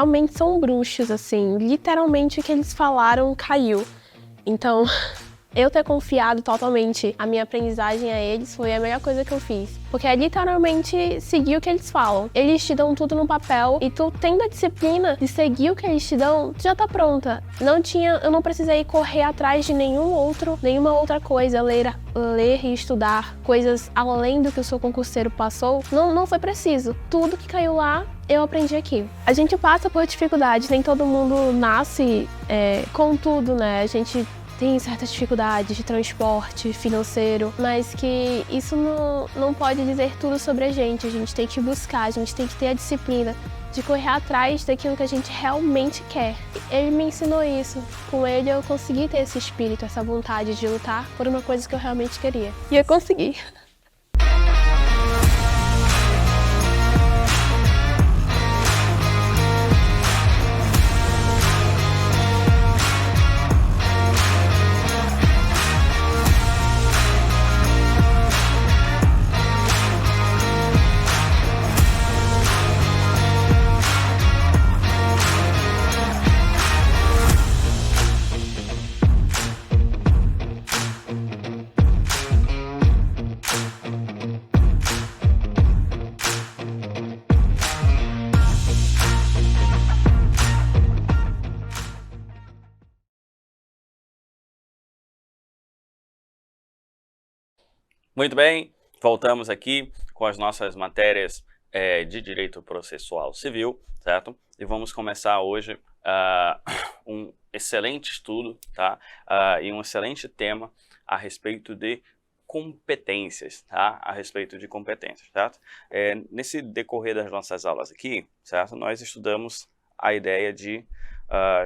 realmente são bruxos, assim. Literalmente o que eles falaram caiu. Então, eu ter confiado totalmente a minha aprendizagem a eles foi a melhor coisa que eu fiz. Porque é literalmente seguir o que eles falam. Eles te dão tudo no papel e tu tendo a disciplina de seguir o que eles te dão, tu já tá pronta. Eu não precisei correr atrás de nenhuma outra coisa, ler e estudar coisas além do que o seu concurseiro passou. Não foi preciso. Tudo que caiu lá, eu aprendi aqui. A gente passa por dificuldades, nem todo mundo nasce com tudo, né? A gente tem certas dificuldades de transporte financeiro, mas que isso não pode dizer tudo sobre a gente tem que buscar, a gente tem que ter a disciplina de correr atrás daquilo que a gente realmente quer. Ele me ensinou isso. Com ele eu consegui ter esse espírito, essa vontade de lutar por uma coisa que eu realmente queria. E eu consegui. Muito bem, voltamos aqui com as nossas matérias de Direito Processual Civil, certo? E vamos começar hoje um excelente estudo, tá? E um excelente tema a respeito de competências, tá? A respeito de competências, certo? Nesse decorrer das nossas aulas aqui, certo? Nós estudamos a ideia de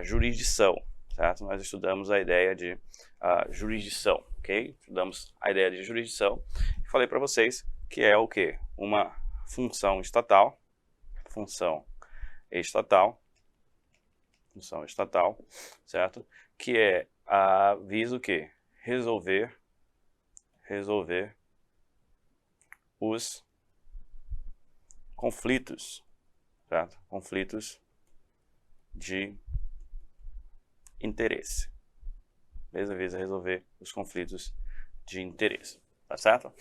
jurisdição, certo? Nós estudamos a ideia de jurisdição, ok? Estudamos a ideia de jurisdição e falei para vocês que é o quê? Uma função estatal, certo? Que visa o quê? Resolver os conflitos, certo? Conflitos de interesse. Beleza? Visa resolver os conflitos de interesse, tá certo?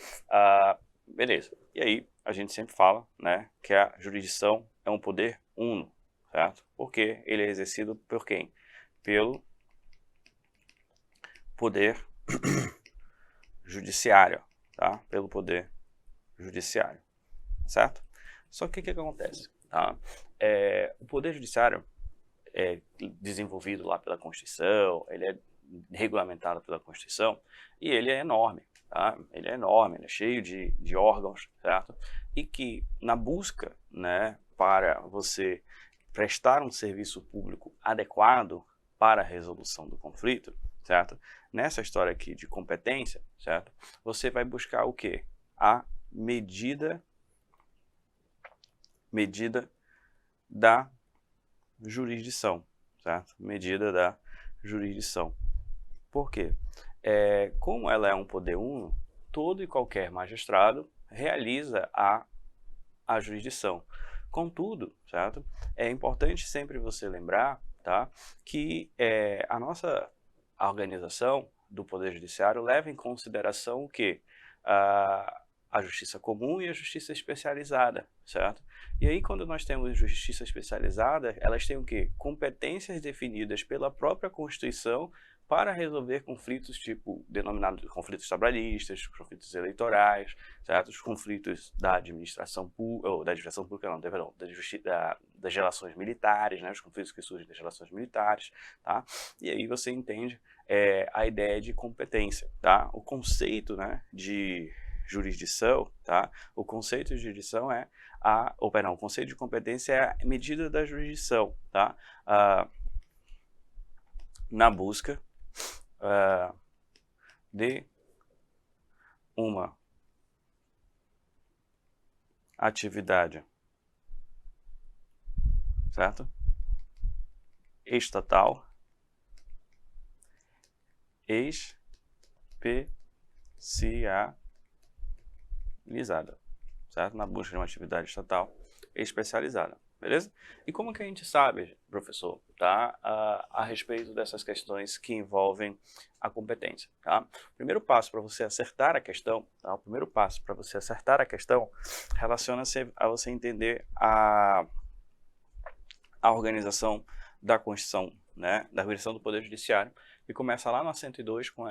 Beleza. E aí, a gente sempre fala, né, que a jurisdição é um poder uno, certo? Porque ele é exercido por quem? Pelo poder judiciário, tá? Pelo poder judiciário, certo? Só que o que acontece? Tá? O poder judiciário é desenvolvido lá pela Constituição, ele é regulamentado pela Constituição, e ele é enorme, tá? Ele é enorme, ele é cheio de órgãos, certo? E que na busca, né, para você prestar um serviço público adequado para a resolução do conflito, certo? Nessa história aqui de competência, certo? Você vai buscar o quê? A medida da jurisdição, certo? Medida da jurisdição. Por quê? Como ela é um poder uno, todo e qualquer magistrado realiza a jurisdição. Contudo, certo? É importante sempre você lembrar, tá, que a nossa organização do Poder Judiciário leva em consideração o quê? A justiça comum e a justiça especializada, certo? E aí, quando nós temos justiça especializada, elas têm o quê? Competências definidas pela própria Constituição para resolver conflitos denominados conflitos trabalhistas, conflitos eleitorais, certo? Os conflitos da administração pública, ou da administração pública não, perdão, das relações militares, né? Os conflitos que surgem das relações militares, tá? E aí você entende a ideia de competência, tá? O conceito, né, de jurisdição, tá? O conceito de jurisdição o conceito de competência é a medida da jurisdição, tá? Na busca de uma atividade, certo? Estatal especializada, certo? Na busca de uma atividade estatal especializada, Beleza? E como que a gente sabe, professor, tá, a respeito dessas questões que envolvem a competência, tá? O primeiro passo para você acertar a questão, tá? O primeiro passo para você acertar a questão relaciona-se a você entender a organização da Constituição, né, da organização do Poder Judiciário, que começa lá no 102 com,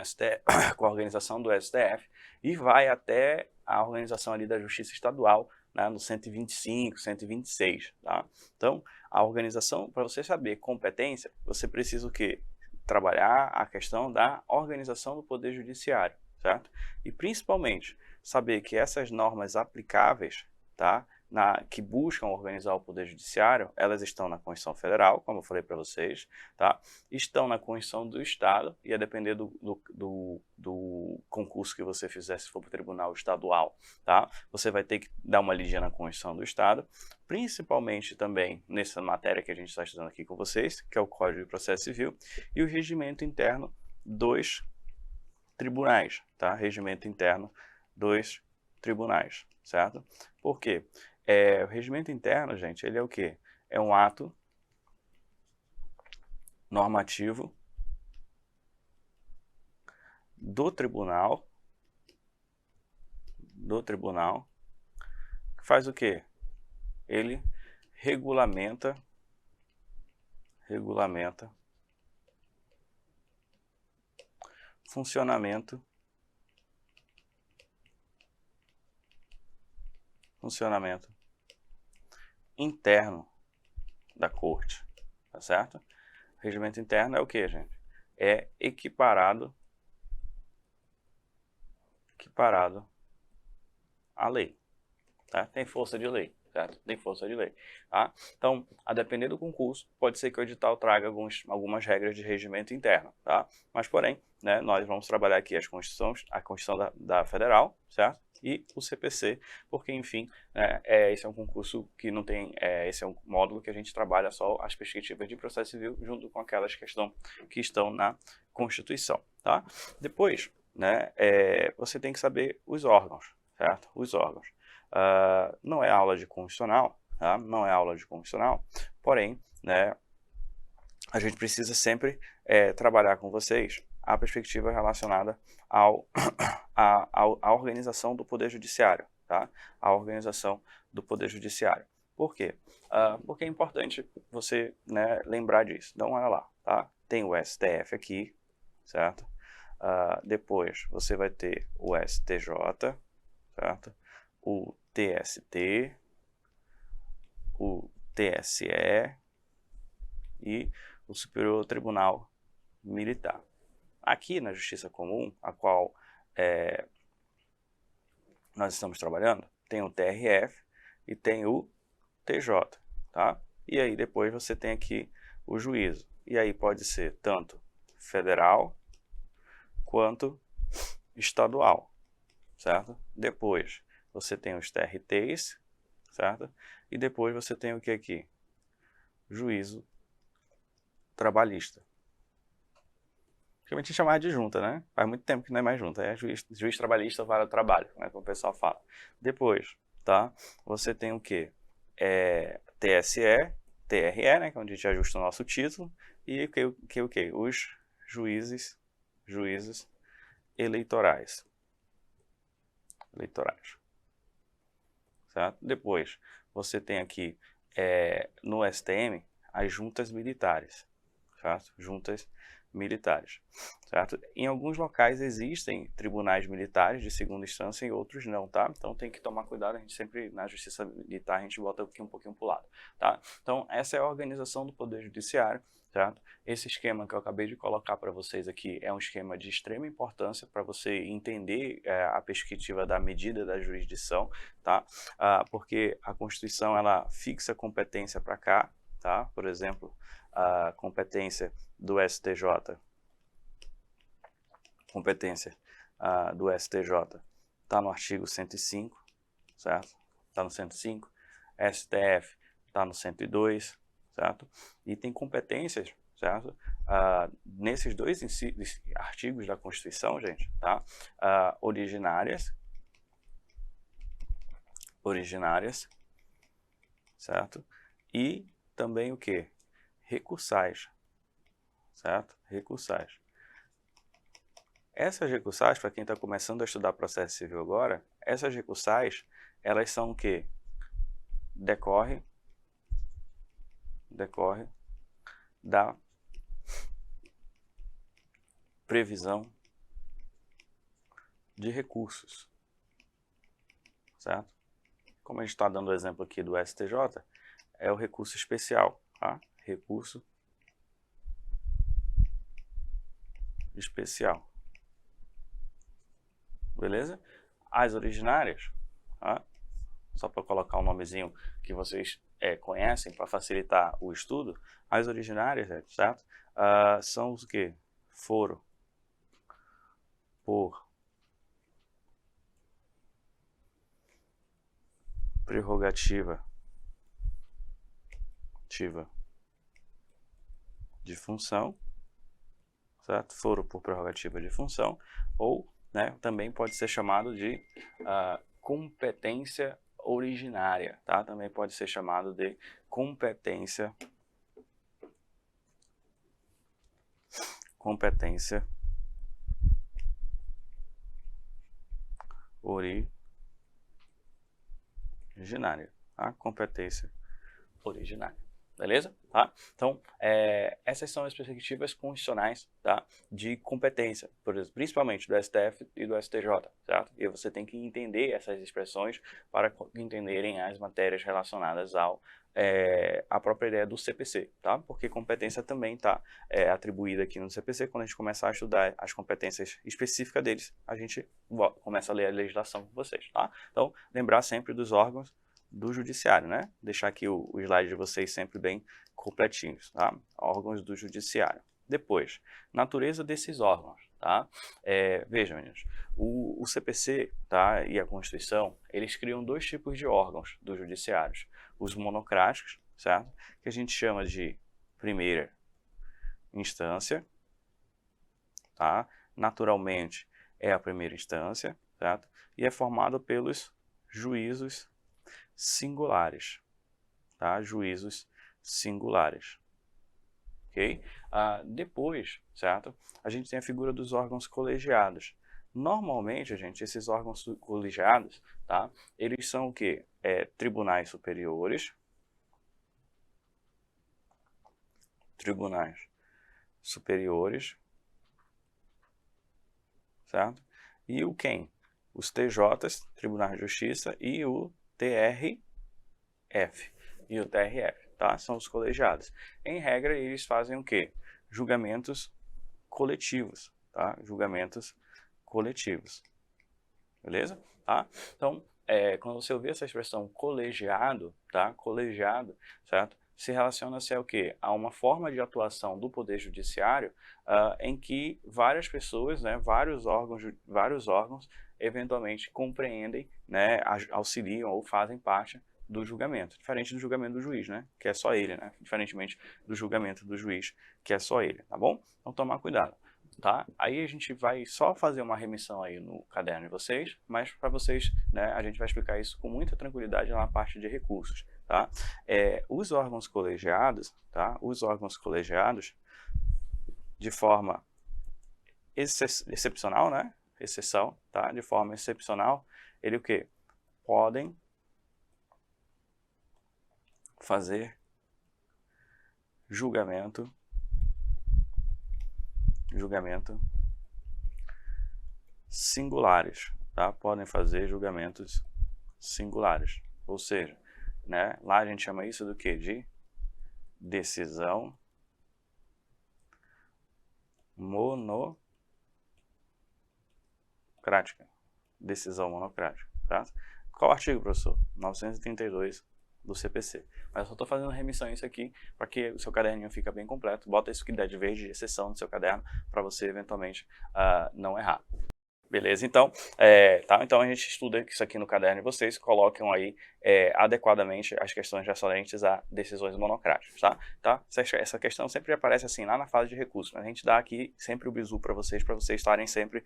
com a organização do STF e vai até a organização ali da Justiça Estadual, né, no 125, 126, tá? Então, a organização, para você saber competência, você precisa o quê? Trabalhar a questão da organização do Poder Judiciário, certo? E principalmente, saber que essas normas aplicáveis, tá, que buscam organizar o Poder Judiciário, elas estão na Constituição Federal, como eu falei para vocês, tá? Estão na Constituição do Estado, e a depender do concurso que você fizer, se for para o Tribunal Estadual, tá? Você vai ter que dar uma lidinha na Constituição do Estado, principalmente também nessa matéria que a gente está estudando aqui com vocês, que é o Código de Processo Civil, e o regimento interno dos tribunais, tá? Regimento interno dos tribunais, certo? Por quê? O regimento interno, gente, ele é o quê? É um ato normativo do tribunal, que faz o quê? Ele regulamenta funcionamento interno da corte, tá certo? O regimento interno é o que, gente? É equiparado à lei, tá? Tem força de lei, certo? Tem força de lei, tá? Então, a depender do concurso, pode ser que o edital traga algumas regras de regimento interno, tá? Mas, porém, né, nós vamos trabalhar aqui a Constituição da Federal, certo? E o CPC, porque, enfim, esse é um concurso que não tem, esse é um módulo que a gente trabalha só as perspectivas de processo civil junto com aquelas que estão na Constituição, tá? Depois, né, você tem que saber os órgãos, certo? Os órgãos. Não é aula de constitucional, tá? Não é aula de constitucional, porém, né, a gente precisa sempre trabalhar com vocês a perspectiva relacionada à organização do Poder Judiciário, tá? A organização do Poder Judiciário. Por quê? Porque é importante você, né, lembrar disso. Então, olha lá, tá? Tem o STF aqui, certo? Depois você vai ter o STJ, certo? O TST, o TSE e o Superior Tribunal Militar. Aqui na Justiça Comum, a qual nós estamos trabalhando, tem o TRF e tem o TJ, tá? E aí depois você tem aqui o juízo. E aí pode ser tanto federal quanto estadual, certo? Depois você tem os TRTs, certo? E depois você tem o que aqui? Juízo trabalhista. Realmente chamar de junta, né? Faz muito tempo que não é mais junta, é juiz trabalhista vara do trabalho, né, como o pessoal fala. Depois, tá? Você tem o quê? TSE, TRE, né, que é onde a gente ajusta o nosso título, e o quê? Os juízes eleitorais. Certo? Depois, você tem aqui no STM as juntas militares, certo? Juntas militares, certo? Em alguns locais existem tribunais militares de segunda instância e outros não, tá? Então tem que tomar cuidado, a gente sempre, na justiça militar, a gente bota aqui um pouquinho pro lado, tá? Então essa é a organização do Poder Judiciário, certo? Esse esquema que eu acabei de colocar para vocês aqui é um esquema de extrema importância para você entender a perspectiva da medida da jurisdição, tá? Porque a Constituição, ela fixa competência para cá, tá? Por exemplo, a competência do STJ, está no artigo 105, certo? Está no 105, STF está no 102, certo? E tem competências, certo? Nesses dois artigos da Constituição, gente, tá? Originárias, certo? e também o quê? Recursais, certo? Recursais. Essas recursais, para quem está começando a estudar processo civil agora, essas recursais, elas são o quê? Decorre da previsão de recursos, certo? Como a gente está dando o exemplo aqui do STJ, é o recurso especial, tá? Recurso especial. Beleza? As originárias, tá? Só para colocar um nomezinho que vocês conhecem para facilitar o estudo, as originárias, certo? São os que? Foro por prerrogativa de função, certo? Foro por prerrogativa de função, ou, né, também pode ser chamado de competência originária, tá? Também pode ser chamado de competência originária, tá? Competência originária. Beleza? Tá? Então, essas são as perspectivas constitucionais, tá, de competência, principalmente do STF e do STJ, certo? E você tem que entender essas expressões para entenderem as matérias relacionadas à própria ideia do CPC, tá? Porque competência também está atribuída aqui no CPC. Quando a gente começar a estudar as competências específicas deles, a gente começa a ler a legislação com vocês, tá? Então, lembrar sempre dos órgãos do judiciário, né? Deixar aqui o slide de vocês sempre bem completinhos, tá? Órgãos do judiciário. Depois, natureza desses órgãos, tá? Vejam, meninos, o CPC, tá, e a Constituição, eles criam dois tipos de órgãos dos judiciários. Os monocráticos, certo? Que a gente chama de primeira instância, tá? Naturalmente, é a primeira instância, certo? E é formado pelos juízos singulares, tá? Juízos singulares, ok? Depois, certo? A gente tem a figura dos órgãos colegiados. Normalmente, gente, esses órgãos colegiados, tá? Eles são o quê? Tribunais superiores, certo? E o quem? Os TJs, Tribunais de Justiça, e o TRF, tá? São os colegiados. Em regra, eles fazem o quê? Julgamentos coletivos, tá? Julgamentos coletivos, beleza? Tá? Então, quando você ouvir essa expressão colegiado, tá? Colegiado, certo? Se relaciona-se ao quê? A uma forma de atuação do Poder Judiciário em que várias pessoas, né, vários órgãos eventualmente compreendem, né, auxiliam ou fazem parte do julgamento, diferente do julgamento do juiz, né, que é só ele, né, diferentemente do julgamento do juiz, que é só ele, tá bom? Então, tomar cuidado, tá? Aí a gente vai só fazer uma remissão aí no caderno de vocês, mas para vocês, né, a gente vai explicar isso com muita tranquilidade lá na parte de recursos, tá? Os órgãos colegiados, tá? Os órgãos colegiados, de forma excepcional, né? Exceção, tá? De forma excepcional, ele o quê? Podem fazer julgamento singulares, tá? Podem fazer julgamentos singulares, ou seja, né? Lá a gente chama isso do quê? De decisão monocrática. Decisão monocrática, tá? Qual artigo, professor? 932 do CPC. Mas eu só estou fazendo remissão a isso aqui para que o seu caderninho fique bem completo. Bota isso que der de vez de exceção no seu caderno para você eventualmente não errar. Beleza? Então, tá? Então a gente estuda isso aqui no caderno e vocês colocam aí adequadamente as questões referentes a decisões monocráticas, tá? Essa questão sempre aparece assim lá na fase de recurso, mas a gente dá aqui sempre o bizu para vocês estarem sempre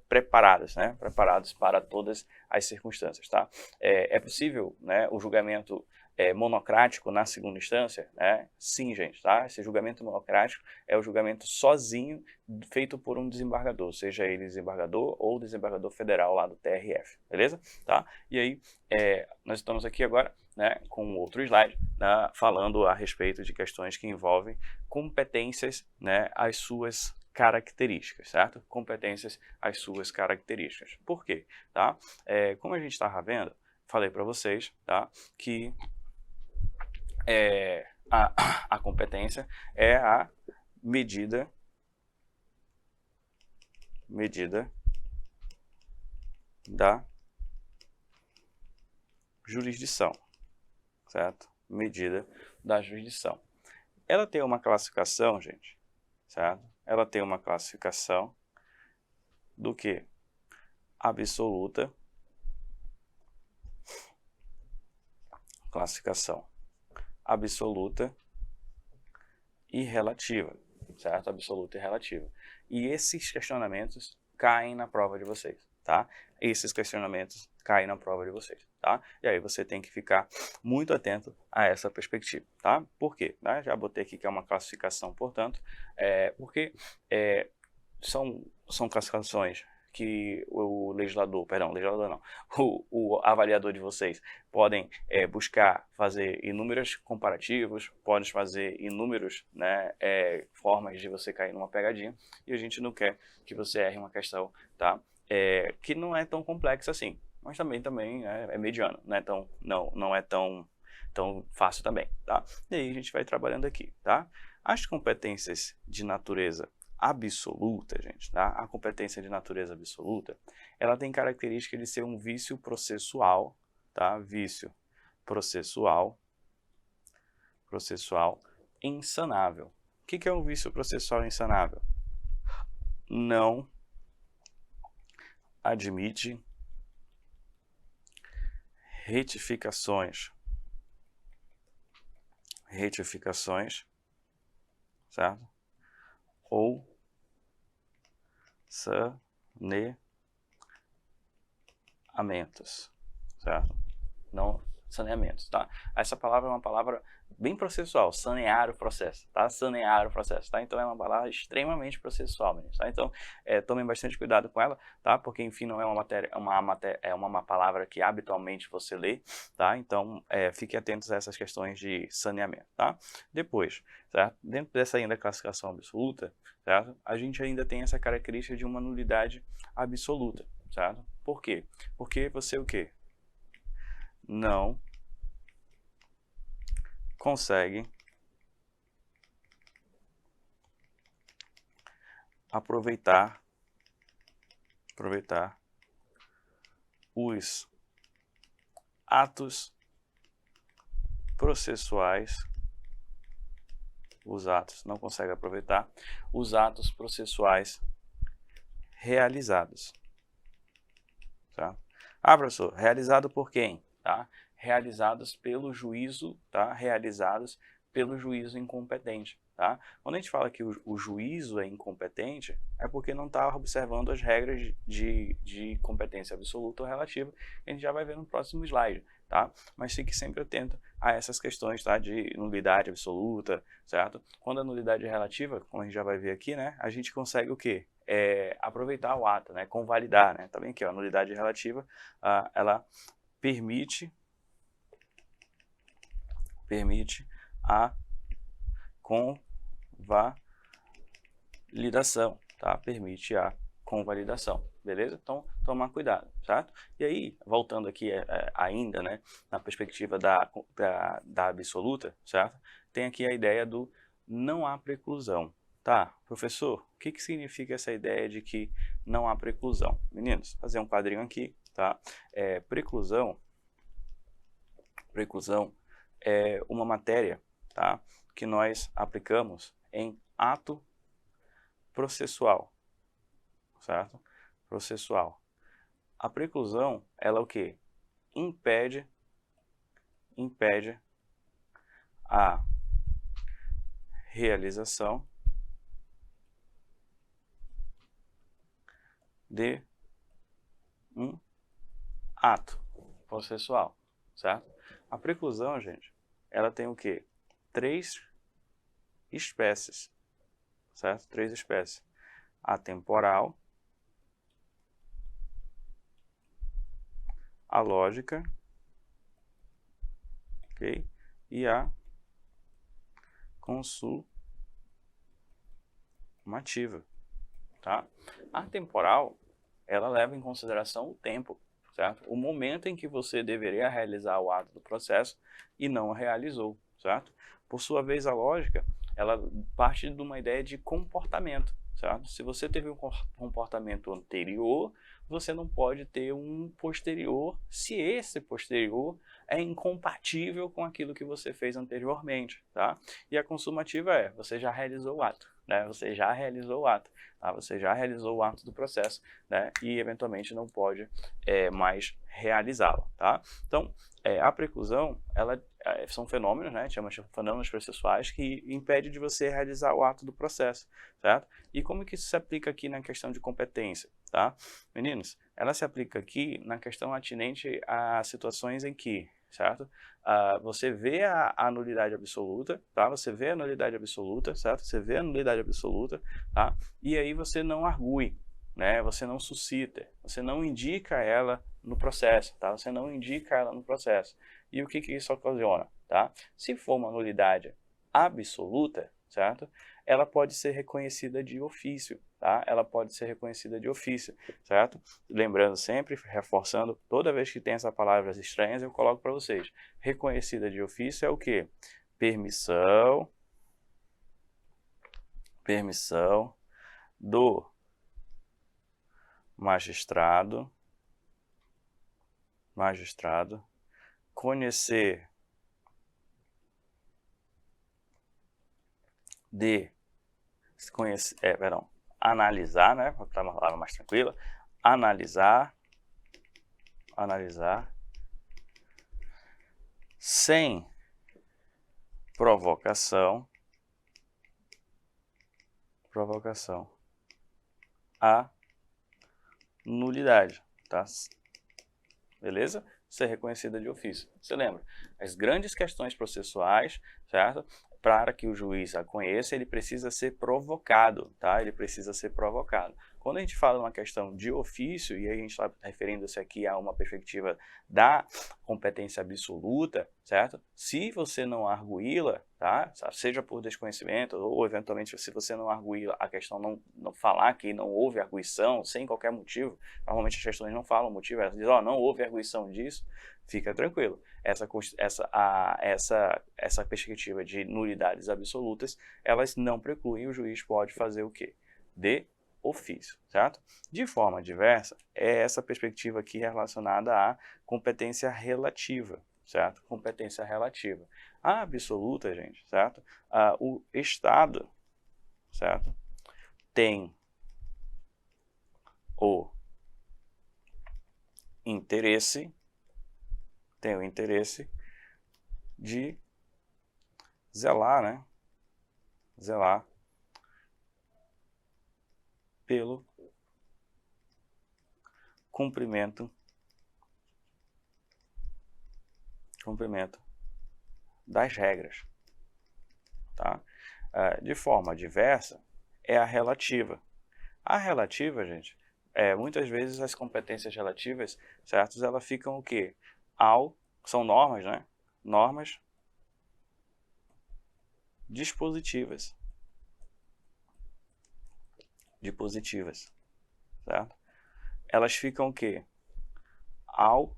preparados, né? Preparados para todas as circunstâncias, tá? É possível, né, o julgamento monocrático na segunda instância, né? Sim, gente, tá? Esse julgamento monocrático é o julgamento sozinho feito por um desembargador, seja ele desembargador ou desembargador federal lá do TRF, beleza? Tá? E aí, nós estamos aqui agora, né, com outro slide, né, falando a respeito de questões que envolvem competências, né, as suas características, certo? Competências, as suas características. Por quê? Tá? Como a gente estava vendo, falei para vocês, tá, que a competência é a medida da jurisdição, certo? Medida da jurisdição. Ela tem uma classificação, gente, certo? Ela tem uma classificação do que? Absoluta, classificação absoluta e relativa, certo? Absoluta e relativa. E esses questionamentos caem na prova de vocês, tá? Esses questionamentos caem na prova de vocês, tá? E aí você tem que ficar muito atento a essa perspectiva, tá? Por quê? Né? Já botei aqui que é uma classificação, portanto, porque são classificações que o legislador não, o avaliador de vocês podem buscar fazer inúmeros comparativos, podem fazer inúmeros, né, formas de você cair numa pegadinha, e a gente não quer que você erre uma questão, tá, que não é tão complexa assim, mas também é mediano, não é tão fácil também, tá? E aí a gente vai trabalhando aqui, tá? As competências de natureza absoluta, gente, tá? A competência de natureza absoluta, ela tem característica de ser um vício processual, tá? Vício processual insanável. O que é um vício processual insanável? Não admite retificações, certo? Ou saneamentos, certo? Não saneamentos, tá? Essa palavra é uma palavra bem processual, sanear o processo, tá? Sanear o processo, tá? Então é uma palavra extremamente processual, meninos, tá? Então tomem bastante cuidado com ela, tá? Porque enfim não é uma palavra que habitualmente você lê, tá? Então fiquem atentos a essas questões de saneamento, tá? Depois, certo? Dentro dessa ainda classificação absoluta, certo? A gente ainda tem essa característica de uma nulidade absoluta, certo? Por quê? Porque você o quê? Não consegue aproveitar os atos processuais, não consegue aproveitar os atos processuais realizados, tá? Ah, professor, realizado por quem? Tá? Realizados pelo juízo, tá? Realizados pelo juízo incompetente, tá? Quando a gente fala que o juízo é incompetente, é porque não está observando as regras de competência absoluta ou relativa, que a gente já vai ver no próximo slide, tá? Mas fique sempre atento a essas questões, tá? De nulidade absoluta, certo? Quando a nulidade é relativa, como a gente já vai ver aqui, né? A gente consegue o quê? Aproveitar o ato, né? Convalidar, né? Tá bem aqui, ó, a nulidade relativa, ela permite a convalidação, tá? Permite a convalidação, beleza? Então, tomar cuidado, certo? E aí, voltando aqui ainda, né, na perspectiva da absoluta, certo? Tem aqui a ideia do não há preclusão, tá? Professor, o que significa essa ideia de que não há preclusão? Meninos, fazer um quadrinho aqui, tá? Preclusão é uma matéria, tá, que nós aplicamos em ato processual, certo? Processual. A preclusão, ela o quê? Impede a realização de um ato processual, certo? A preclusão, gente, ela tem o quê? 3 espécies, certo? 3 espécies. A temporal, a lógica, ok? E a consumativa, tá? A temporal, ela leva em consideração o tempo, certo? O momento em que você deveria realizar o ato do processo e não realizou, certo? Por sua vez, a lógica, ela parte de uma ideia de comportamento, certo? Se você teve um comportamento anterior, você não pode ter um posterior, se esse posterior é incompatível com aquilo que você fez anteriormente, tá? E a consumativa você já realizou o ato, né? Você já realizou o ato, tá? Você já realizou o ato do processo, né? E eventualmente não pode mais realizá-lo, tá? Então, a preclusão, ela são fenômenos, né? Chamamos de fenômenos processuais que impedem de você realizar o ato do processo, certo? E como que isso se aplica aqui na questão de competência, tá? Meninos, ela se aplica aqui na questão atinente a situações em que, certo? Você vê a nulidade absoluta, tá? Você vê a nulidade absoluta, certo? Você vê a nulidade absoluta, tá? E aí você não argue, né? Você não suscita, você não indica ela no processo, tá? Você não indica ela no processo. E o que isso ocasiona, tá? Se for uma nulidade absoluta, certo? Ela pode ser reconhecida de ofício, tá? Ela pode ser reconhecida de ofício, certo? Lembrando sempre, reforçando, toda vez que tem essas palavras estranhas, eu coloco para vocês. Reconhecida de ofício é o quê? Permissão do magistrado, conhecer analisar, né, para uma palavra mais tranquila, analisar sem provocação a nulidade, tá? Beleza? Ser reconhecida de ofício. Você lembra? As grandes questões processuais, certo? Para que o juiz a conheça, ele precisa ser provocado, tá? Ele precisa ser provocado. Quando a gente fala uma questão de ofício, e a gente está referindo-se aqui a uma perspectiva da competência absoluta, certo? Se você não arguí-la, tá? Seja por desconhecimento, ou eventualmente se você não arguí-la, a questão não falar que não houve arguição, sem qualquer motivo, normalmente as questões não falam motivo, elas dizem, não houve arguição disso, fica tranquilo. Essa perspectiva de nulidades absolutas, elas não precluem, o juiz pode fazer o quê? De ofício, certo? De forma diversa, é essa perspectiva aqui relacionada à competência relativa, certo? Competência relativa. A absoluta, gente, certo? O Estado, certo? Tem o interesse de zelar, né? Zelar pelo cumprimento das regras, tá? De forma diversa, é a relativa. A relativa, gente, muitas vezes as competências relativas, certo? Elas ficam o quê? São normas, né? Normas dispositivas. Certo? Elas ficam o quê? Ao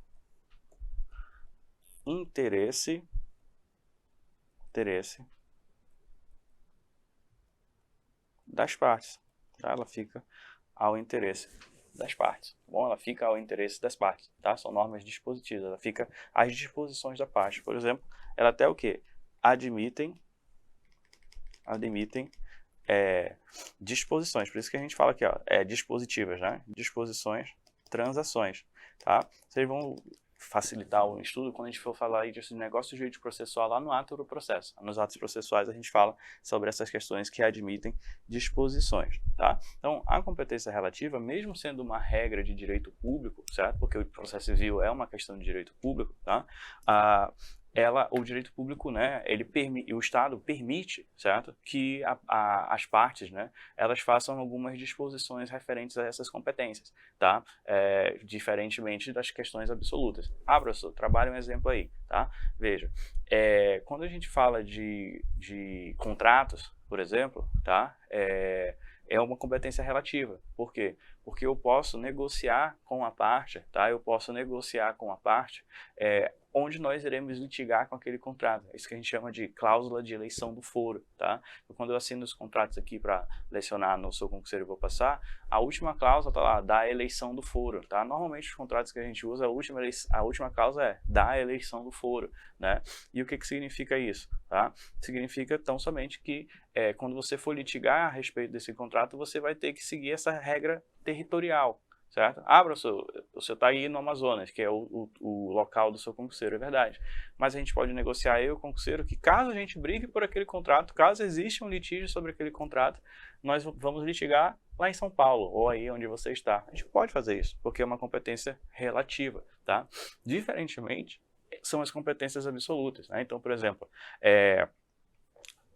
interesse das partes. Tá? Ela fica ao interesse das partes. Bom, ela fica ao interesse das partes, tá? São normas dispositivas, ela fica às disposições da parte. Por exemplo, ela até o quê? Admitem disposições, por isso que a gente fala aqui, ó, dispositivas, né? Disposições, transações, tá? Vocês vão facilitar o estudo quando a gente for falar aí de negócio jurídico processual lá no ato do processo. Nos atos processuais a gente fala sobre essas questões que admitem disposições, tá? Então, a competência relativa, mesmo sendo uma regra de direito público, certo? Porque o processo civil é uma questão de direito público, tá? o direito público, né, o Estado permite, certo, que as partes, né, elas façam algumas disposições referentes a essas competências, tá? Diferentemente das questões absolutas. Professor, trabalhe um exemplo aí, tá? Veja, quando a gente fala de contratos, por exemplo, tá? É uma competência relativa. Por quê? Porque eu posso negociar com a parte, tá? Eu posso negociar com a parte onde nós iremos litigar com aquele contrato. É isso que a gente chama de cláusula de eleição do foro, tá? Então, quando eu assino os contratos aqui para lecionar no Sou Concurseiro e vou passar, a última cláusula tá lá, da eleição do foro, tá? Normalmente os contratos que a gente usa, a última cláusula é da eleição do foro, né? E o que significa isso, tá? Significa tão somente que quando você for litigar a respeito desse contrato, você vai ter que seguir essa regra territorial, certo? Professor, o senhor está aí no Amazonas, que é o local do seu concurseiro, é verdade. Mas a gente pode negociar eu e o concurseiro que caso a gente brigue por aquele contrato, caso exista um litígio sobre aquele contrato, nós vamos litigar lá em São Paulo, ou aí onde você está. A gente pode fazer isso, porque é uma competência relativa, tá? Diferentemente, são as competências absolutas, né? Então, por exemplo,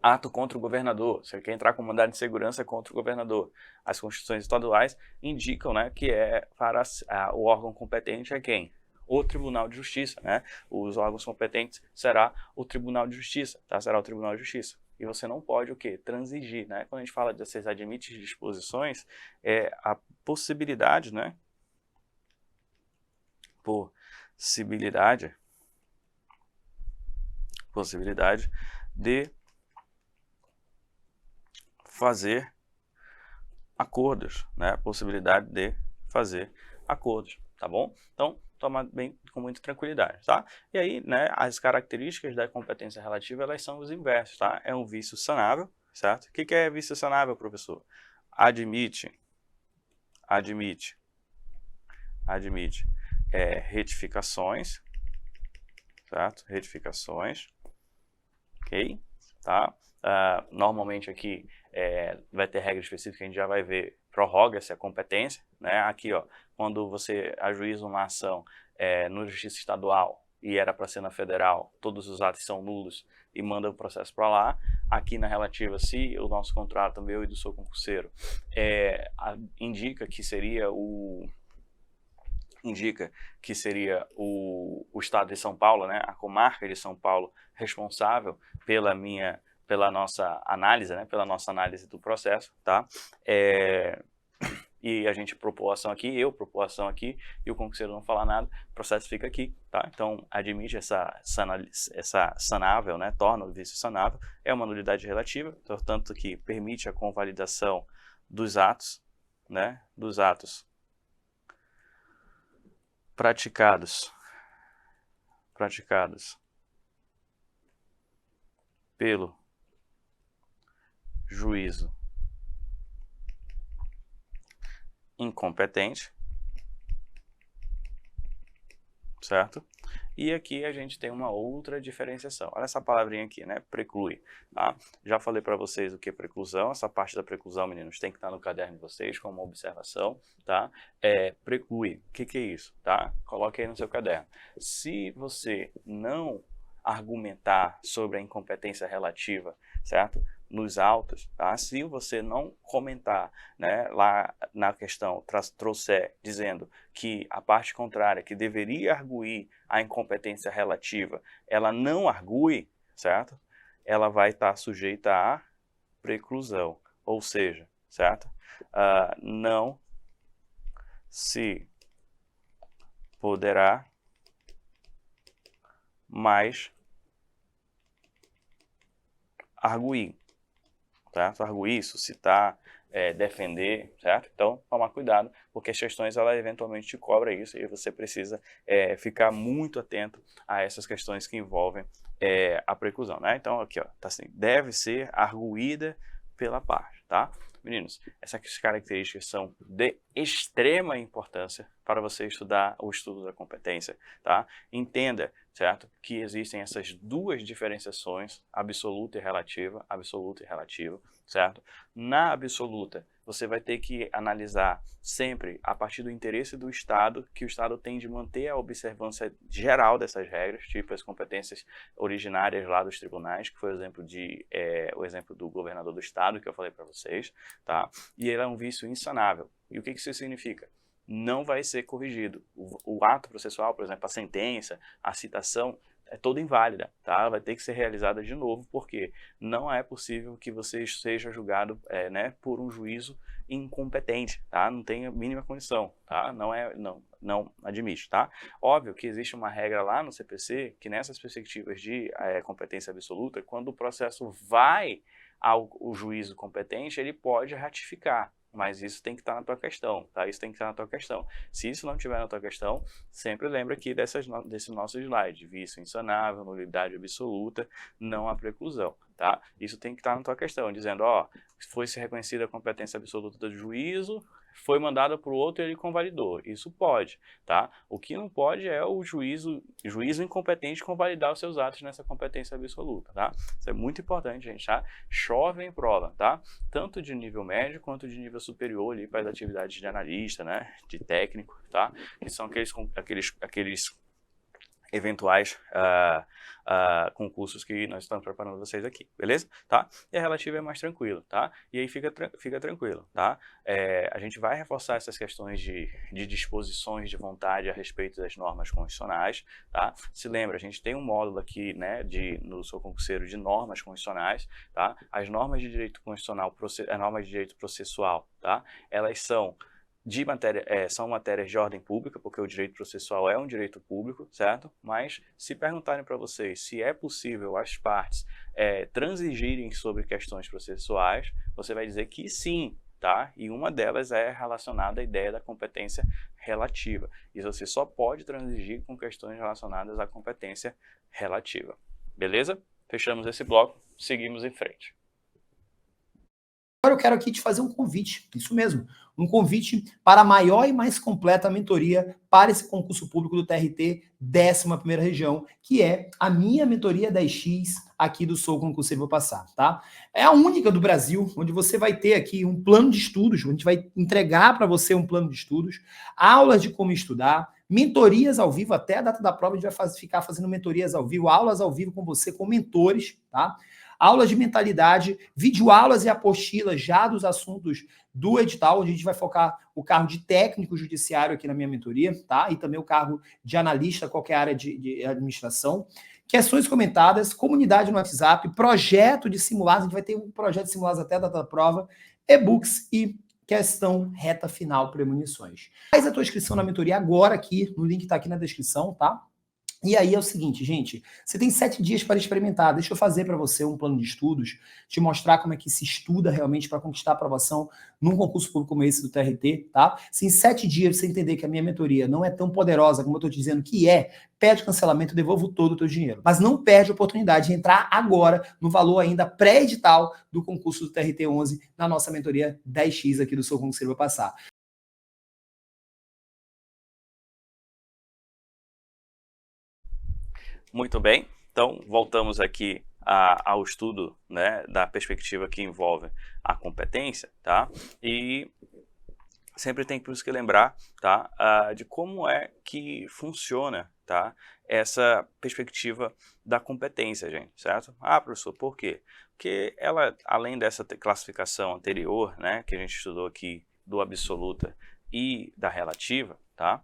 ato contra o governador, você quer entrar com mandado de segurança contra o governador. As constituições estaduais indicam, né, que para o órgão competente é quem? O Tribunal de Justiça, né? Os órgãos competentes será o Tribunal de Justiça, tá? Será o Tribunal de Justiça. E você não pode o quê? Transigir, né? Quando a gente fala dessas admites disposições, a possibilidade, né? Possibilidade de fazer acordos, né? Possibilidade de fazer acordos, tá bom? Então, toma bem com muita tranquilidade, tá? E aí, né, as características da competência relativa, elas são os inversos, tá? É um vício sanável, certo? O que é vício sanável, professor? Admite retificações, certo? Retificações, ok? Tá? Normalmente aqui vai ter regra específica, a gente já vai ver, prorroga-se a competência, né? Aqui, ó, quando você ajuiza uma ação no Justiça Estadual e era para ser na Federal, todos os atos são nulos e manda o processo para lá. Aqui na relativa, se o nosso contrato, meu e do seu concurseiro, indica que seria o Estado de São Paulo, né, a comarca de São Paulo, responsável pela nossa análise, né, pela nossa análise do processo, tá? E a gente propôs ação aqui, eu propôs ação aqui, e o concurseiro não falar nada, o processo fica aqui, tá? Então, admite essa sanável, né, torna o vício sanável, é uma nulidade relativa, portanto que permite a convalidação dos atos, né, praticados pelo juízo incompetente, certo? E aqui a gente tem uma outra diferenciação. Olha essa palavrinha aqui, né? Preclui, tá? Já falei para vocês o que é preclusão. Essa parte da preclusão, meninos, tem que estar no caderno de vocês como uma observação, tá? Preclui. O que é isso, tá? Coloque aí no seu caderno. Se você não argumentar sobre a incompetência relativa, certo? Nos autos, tá? Se você não comentar, né, lá na questão, trouxer dizendo que a parte contrária, que deveria arguir a incompetência relativa, ela não argue, certo? Ela vai estar sujeita à preclusão, ou seja, certo? Não se poderá mais arguir, certo? Arguir, suscitar, defender, certo? Então, tomar cuidado, porque as questões, ela eventualmente te cobra isso e você precisa ficar muito atento a essas questões que envolvem a preclusão, né? Então, aqui, ó, tá assim, deve ser arguída pela parte, tá? Meninos, essas características são de extrema importância para você estudar o estudo da competência, tá? Entenda certo? Que existem essas duas diferenciações, absoluta e relativa, certo? Na absoluta, você vai ter que analisar sempre a partir do interesse do Estado, que o Estado tem de manter a observância geral dessas regras, tipo as competências originárias lá dos tribunais, que foi o exemplo do governador do Estado, que eu falei para vocês, tá? E ele é um vício insanável. E o que isso significa? Não vai ser corrigido. O ato processual, por exemplo, a sentença, a citação, é toda inválida, tá? Vai ter que ser realizada de novo, porque não é possível que você seja julgado por um juízo incompetente, tá? Não tem a mínima condição, tá? Não admite, tá? Óbvio que existe uma regra lá no CPC, que nessas perspectivas de competência absoluta, quando o processo vai ao juízo competente, ele pode ratificar. Mas isso tem que estar na tua questão, tá? Isso tem que estar na tua questão. Se isso não estiver na tua questão, sempre lembra aqui desse nosso slide. Vício insanável, nulidade absoluta, não há preclusão, tá? Isso tem que estar na tua questão, dizendo, ó, foi-se reconhecida a competência absoluta do juízo, foi mandada para o outro e ele convalidou. Isso pode, tá? O que não pode é o juízo incompetente convalidar os seus atos nessa competência absoluta, tá? Isso é muito importante, gente, tá? Chove em prova, tá? Tanto de nível médio quanto de nível superior ali para as atividades de analista, né? De técnico, tá? Que são aqueles eventuais concursos que nós estamos preparando vocês aqui, beleza? Tá? E a relativa é mais tranquilo, tá? E aí fica tranquilo, tá? A gente vai reforçar essas questões de disposições de vontade a respeito das normas constitucionais, tá? Se lembra, a gente tem um módulo aqui, né, no Sou Concurseiro de normas constitucionais, tá? As normas de direito constitucional, as normas de direito processual, tá? Elas são são matérias de ordem pública, porque o direito processual é um direito público, certo? Mas se perguntarem para vocês se é possível as partes transigirem sobre questões processuais, você vai dizer que sim, tá? E uma delas é relacionada à ideia da competência relativa. E você só pode transigir com questões relacionadas à competência relativa. Beleza? Fechamos esse bloco, seguimos em frente. Agora eu quero aqui te fazer um convite, isso mesmo, um convite para a maior e mais completa mentoria para esse concurso público do TRT 11ª Região, que é a minha mentoria 10X aqui do Sou Concurseiro Vou Passar, tá? É a única do Brasil, onde você vai ter aqui um plano de estudos, onde a gente vai entregar para você um plano de estudos, aulas de como estudar, mentorias ao vivo, até a data da prova a gente vai ficar fazendo mentorias ao vivo, aulas ao vivo com você, com mentores, tá? Aulas de mentalidade, videoaulas e apostilas já dos assuntos do edital, onde a gente vai focar o cargo de técnico judiciário aqui na minha mentoria, tá? E também o cargo de analista, qualquer área de administração. Questões comentadas, comunidade no WhatsApp, projeto de simulados, a gente vai ter um projeto de simulados até a data da prova, e-books e questão reta final, premonições. Faz a tua inscrição na mentoria agora aqui, no link tá aqui na descrição, tá? E aí é o seguinte, gente, você tem 7 dias para experimentar. Deixa eu fazer para você um plano de estudos, te mostrar como é que se estuda realmente para conquistar a aprovação num concurso público como esse do TRT, tá? Se em 7 dias você entender que a minha mentoria não é tão poderosa como eu estou te dizendo que pede cancelamento, eu devolvo todo o teu dinheiro. Mas não perde a oportunidade de entrar agora no valor ainda pré-edital do concurso do TRT 11 na nossa mentoria 10X aqui do Sou Concurseiro Vou Passar. Muito bem, então voltamos aqui ao estudo, né, da perspectiva que envolve a competência, tá? E sempre tem por isso que lembrar, tá, de como é que funciona, tá, essa perspectiva da competência, gente, certo? Ah, professor, por quê? Porque ela, além dessa classificação anterior, né, que a gente estudou aqui do absoluta e da relativa, tá?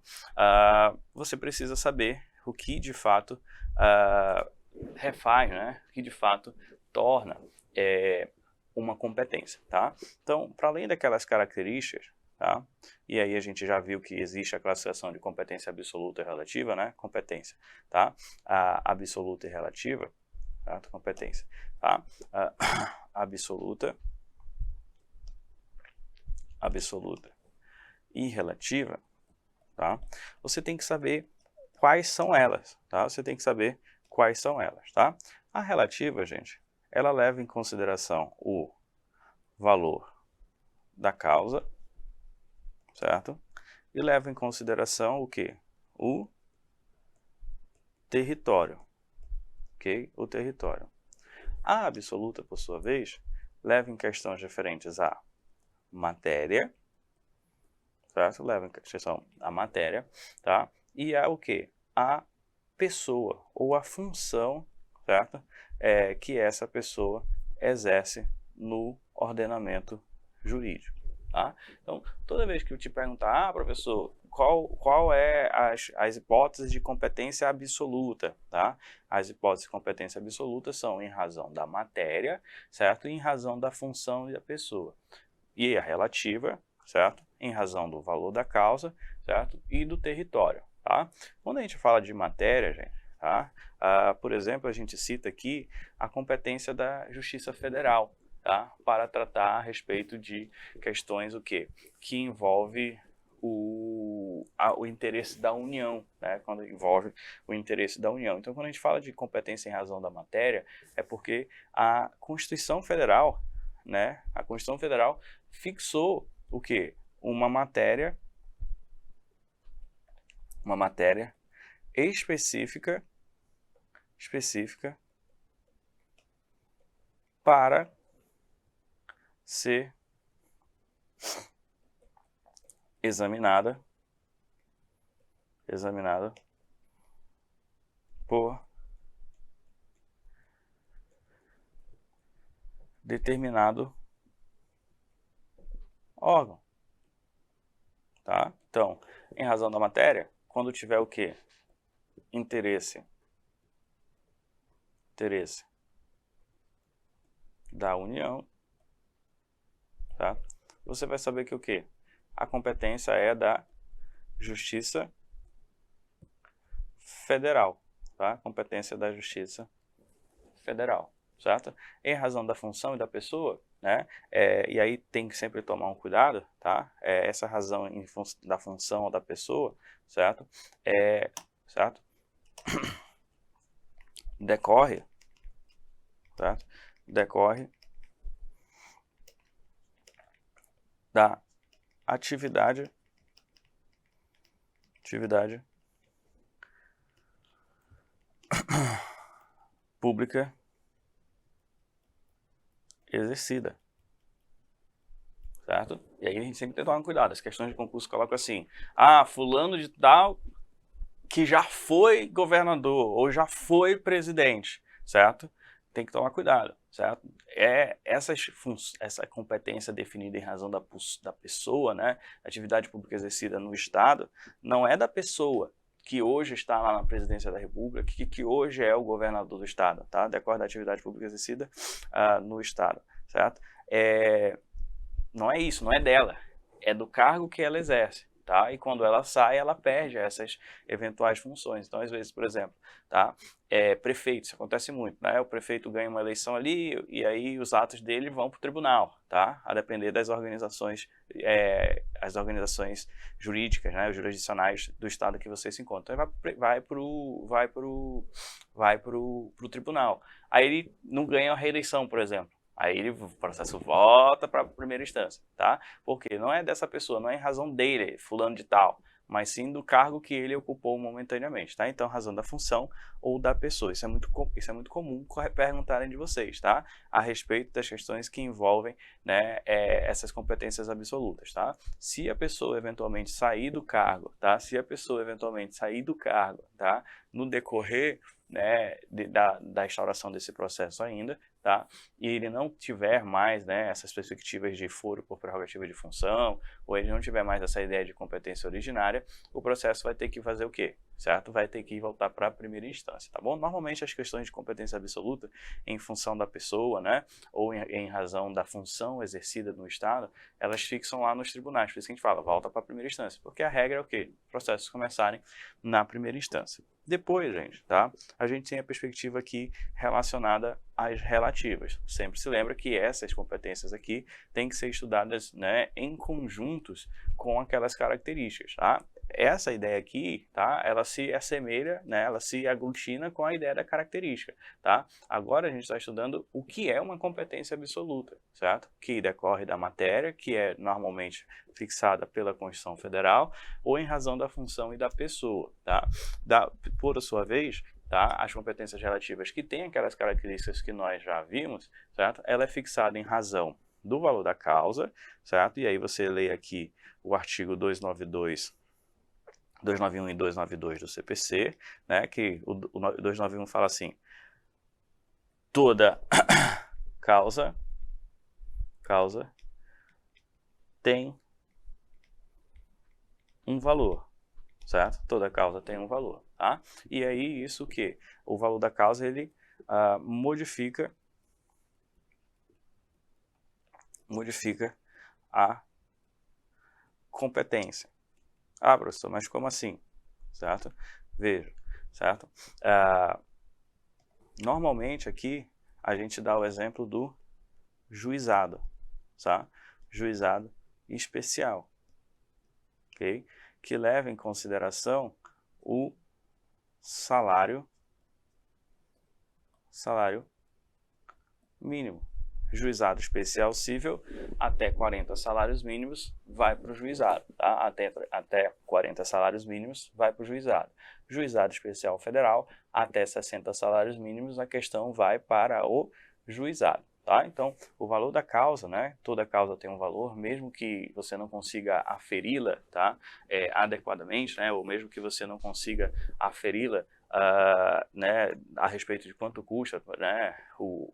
Você precisa saber o que de fato refaz, né? O que de fato torna uma competência, tá? Então, para além daquelas características, tá? E aí a gente já viu que existe a classificação de competência absoluta e relativa, né? Competência, tá? Absoluta e relativa, tá? Competência, tá? Absoluta e relativa, tá? Você tem que saber quais são elas, tá? Você tem que saber quais são elas, tá? A relativa, gente, ela leva em consideração o valor da causa, certo? E leva em consideração o quê? O território, ok? O território. A absoluta, por sua vez, leva em questões referentes à matéria, certo? Leva em questão a matéria, tá? E a o quê? A pessoa ou a função, certo? Que essa pessoa exerce no ordenamento jurídico, tá? Então, toda vez que eu te perguntar, professor, qual é as hipóteses de competência absoluta, tá? As hipóteses de competência absoluta são em razão da matéria, certo? E em razão da função da pessoa. E a relativa, certo? Em razão do valor da causa, certo? E do território, tá? Quando a gente fala de matéria, gente, tá? Por exemplo, a gente cita aqui a competência da Justiça Federal, tá? Para tratar a respeito de questões o quê? Que envolve o interesse da União, né? Quando envolve o interesse da União. Então, quando a gente fala de competência em razão da matéria, é porque a Constituição Federal, né? A Constituição Federal fixou o quê? Uma matéria específica para ser examinada por determinado órgão, tá? Então, em razão da matéria, quando tiver o quê? Interesse da União, tá? Você vai saber que o quê? A competência é da Justiça Federal, tá? Competência da Justiça Federal, certo? Em razão da função e da pessoa, né? E aí tem que sempre tomar um cuidado, tá? Essa razão da função ou da pessoa, certo? Certo? Decorre, certo? Decorre da atividade pública exercida, certo? E aí a gente sempre tem que tomar cuidado. As questões de concurso colocam assim: fulano de tal que já foi governador ou já foi presidente, certo? Tem que tomar cuidado, certo? Essa competência definida em razão da pessoa, né? Atividade pública exercida no Estado, não é da pessoa que hoje está lá na presidência da República, que hoje é o governador do Estado, tá? De acordo com a atividade pública exercida no Estado, certo? Não é isso, não é dela, é do cargo que ela exerce, tá? E quando ela sai, ela perde essas eventuais funções. Então, às vezes, por exemplo, tá? Prefeito, isso acontece muito, né? O prefeito ganha uma eleição ali e aí os atos dele vão para o tribunal, tá? A depender das organizações, as organizações jurídicas, né? Os jurisdicionais do estado que você se encontra. Então, vai pro tribunal. Aí ele não ganha a reeleição, por exemplo. Aí o processo volta para a primeira instância, tá? Porque não é dessa pessoa, não é em razão dele, fulano de tal, mas sim do cargo que ele ocupou momentaneamente, tá? Então, razão da função ou da pessoa. Isso é muito comum perguntarem de vocês, tá? A respeito das questões que envolvem, né, essas competências absolutas, tá? Se a pessoa eventualmente sair do cargo, tá? Tá? No decorrer, né, da instauração desse processo ainda, tá? E ele não tiver mais, né, essas perspectivas de foro por prerrogativa de função, ou ele não tiver mais essa ideia de competência originária, o processo vai ter que fazer o quê? Certo? Vai ter que voltar para a primeira instância, tá bom? Normalmente as questões de competência absoluta, em função da pessoa, né, ou em razão da função exercida no Estado, elas fixam lá nos tribunais, por isso que a gente fala, volta para a primeira instância, porque a regra é o quê? Processos começarem na primeira instância. Depois, gente, tá? A gente tem a perspectiva aqui relacionada às relativas. Sempre se lembra que essas competências aqui têm que ser estudadas, né, em conjuntos com aquelas características, tá? Essa ideia aqui, tá? Ela se assemelha, né? Ela se aglutina com a ideia da característica, tá? Agora a gente está estudando o que é uma competência absoluta, certo? Que decorre da matéria, que é normalmente fixada pela Constituição Federal, ou em razão da função e da pessoa, tá? Por sua vez, tá? As competências relativas que têm aquelas características que nós já vimos, certo? Ela é fixada em razão do valor da causa, certo? E aí você lê aqui o artigo 291 e 292 do CPC, né? Que o 291 fala assim: toda causa tem um valor, certo? Toda causa tem um valor, tá? E aí isso o quê? O valor da causa ele modifica a competência. Ah, professor, mas como assim? Certo? Veja, certo? Normalmente aqui a gente dá o exemplo do juizado, tá? Juizado especial, ok? Que leva em consideração o salário mínimo. Juizado especial cível, até 40 salários mínimos vai para o juizado, tá? Até 40 salários mínimos vai para o juizado. Juizado especial federal, até 60 salários mínimos, a questão vai para o juizado, tá? Então, o valor da causa, né? Toda causa tem um valor, mesmo que você não consiga aferi-la, tá? Adequadamente, né? Ou mesmo que você não consiga aferi-la né, a respeito de quanto custa, né,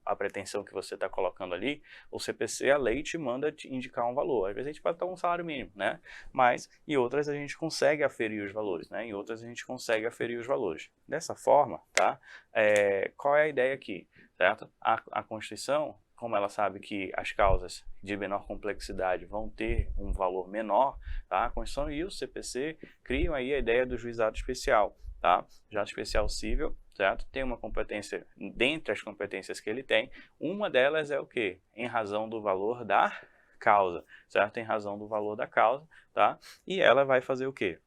a pretensão que você está colocando ali, o CPC, a lei te manda te indicar um valor. Às vezes a gente pode estar um salário mínimo, né, mas em outras a gente consegue aferir os valores, né, em outras a gente consegue aferir os valores. Dessa forma, tá, qual é a ideia aqui, certo? A Constituição, como ela sabe que as causas de menor complexidade vão ter um valor menor, tá, a Constituição e o CPC criam aí a ideia do juizado especial. Tá? Juizado especial cível, certo? Tem uma competência, dentre as competências que ele tem, uma delas é o quê? Em razão do valor da causa, certo? Em razão do valor da causa, tá? E ela vai fazer o quê?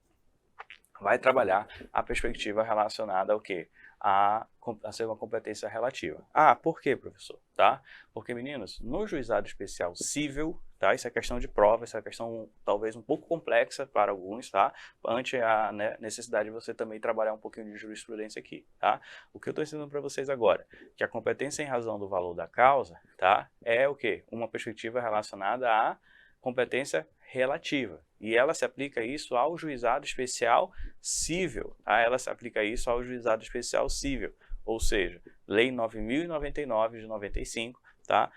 Vai trabalhar a perspectiva relacionada ao quê? A ser uma competência relativa. Ah, por quê, professor? Tá? Porque, meninos, no juizado especial cível, tá? Isso é questão de prova, isso é questão talvez um pouco complexa para alguns, tá? Ante a necessidade de você também trabalhar um pouquinho de jurisprudência aqui, tá? O que eu estou ensinando para vocês agora, que a competência em razão do valor da causa, tá? É o quê? Uma perspectiva relacionada à competência relativa. E ela se aplica isso ao juizado especial cível, tá? Ela se aplica isso ao juizado especial cível, ou seja, Lei 9.099 de 95, tá?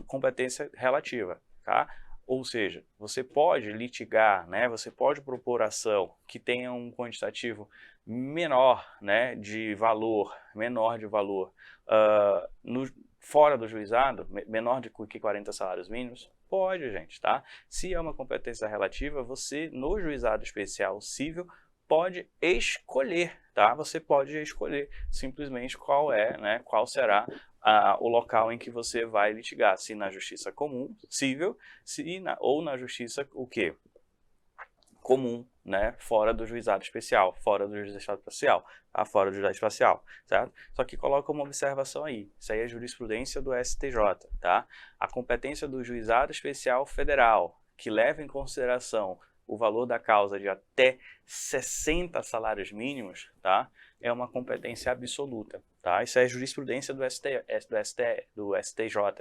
Competência relativa, tá? Ou seja, você pode litigar, né? Você pode propor ação que tenha um quantitativo menor, né? De valor, fora do juizado, menor de que 40 salários mínimos. Pode, gente, tá? Se é uma competência relativa, você, no juizado especial cível, pode escolher, tá? Você pode escolher simplesmente qual será o local em que você vai litigar, se na justiça comum, cível, ou na justiça, o quê? Comum, né? Fora do juizado especial, fora do juizado especial, tá? Fora do juizado especial, certo? Só que coloca uma observação aí, isso aí é jurisprudência do STJ, tá? A competência do juizado especial federal, que leva em consideração o valor da causa de até 60 salários mínimos, tá? É uma competência absoluta, tá? Isso é jurisprudência do STJ,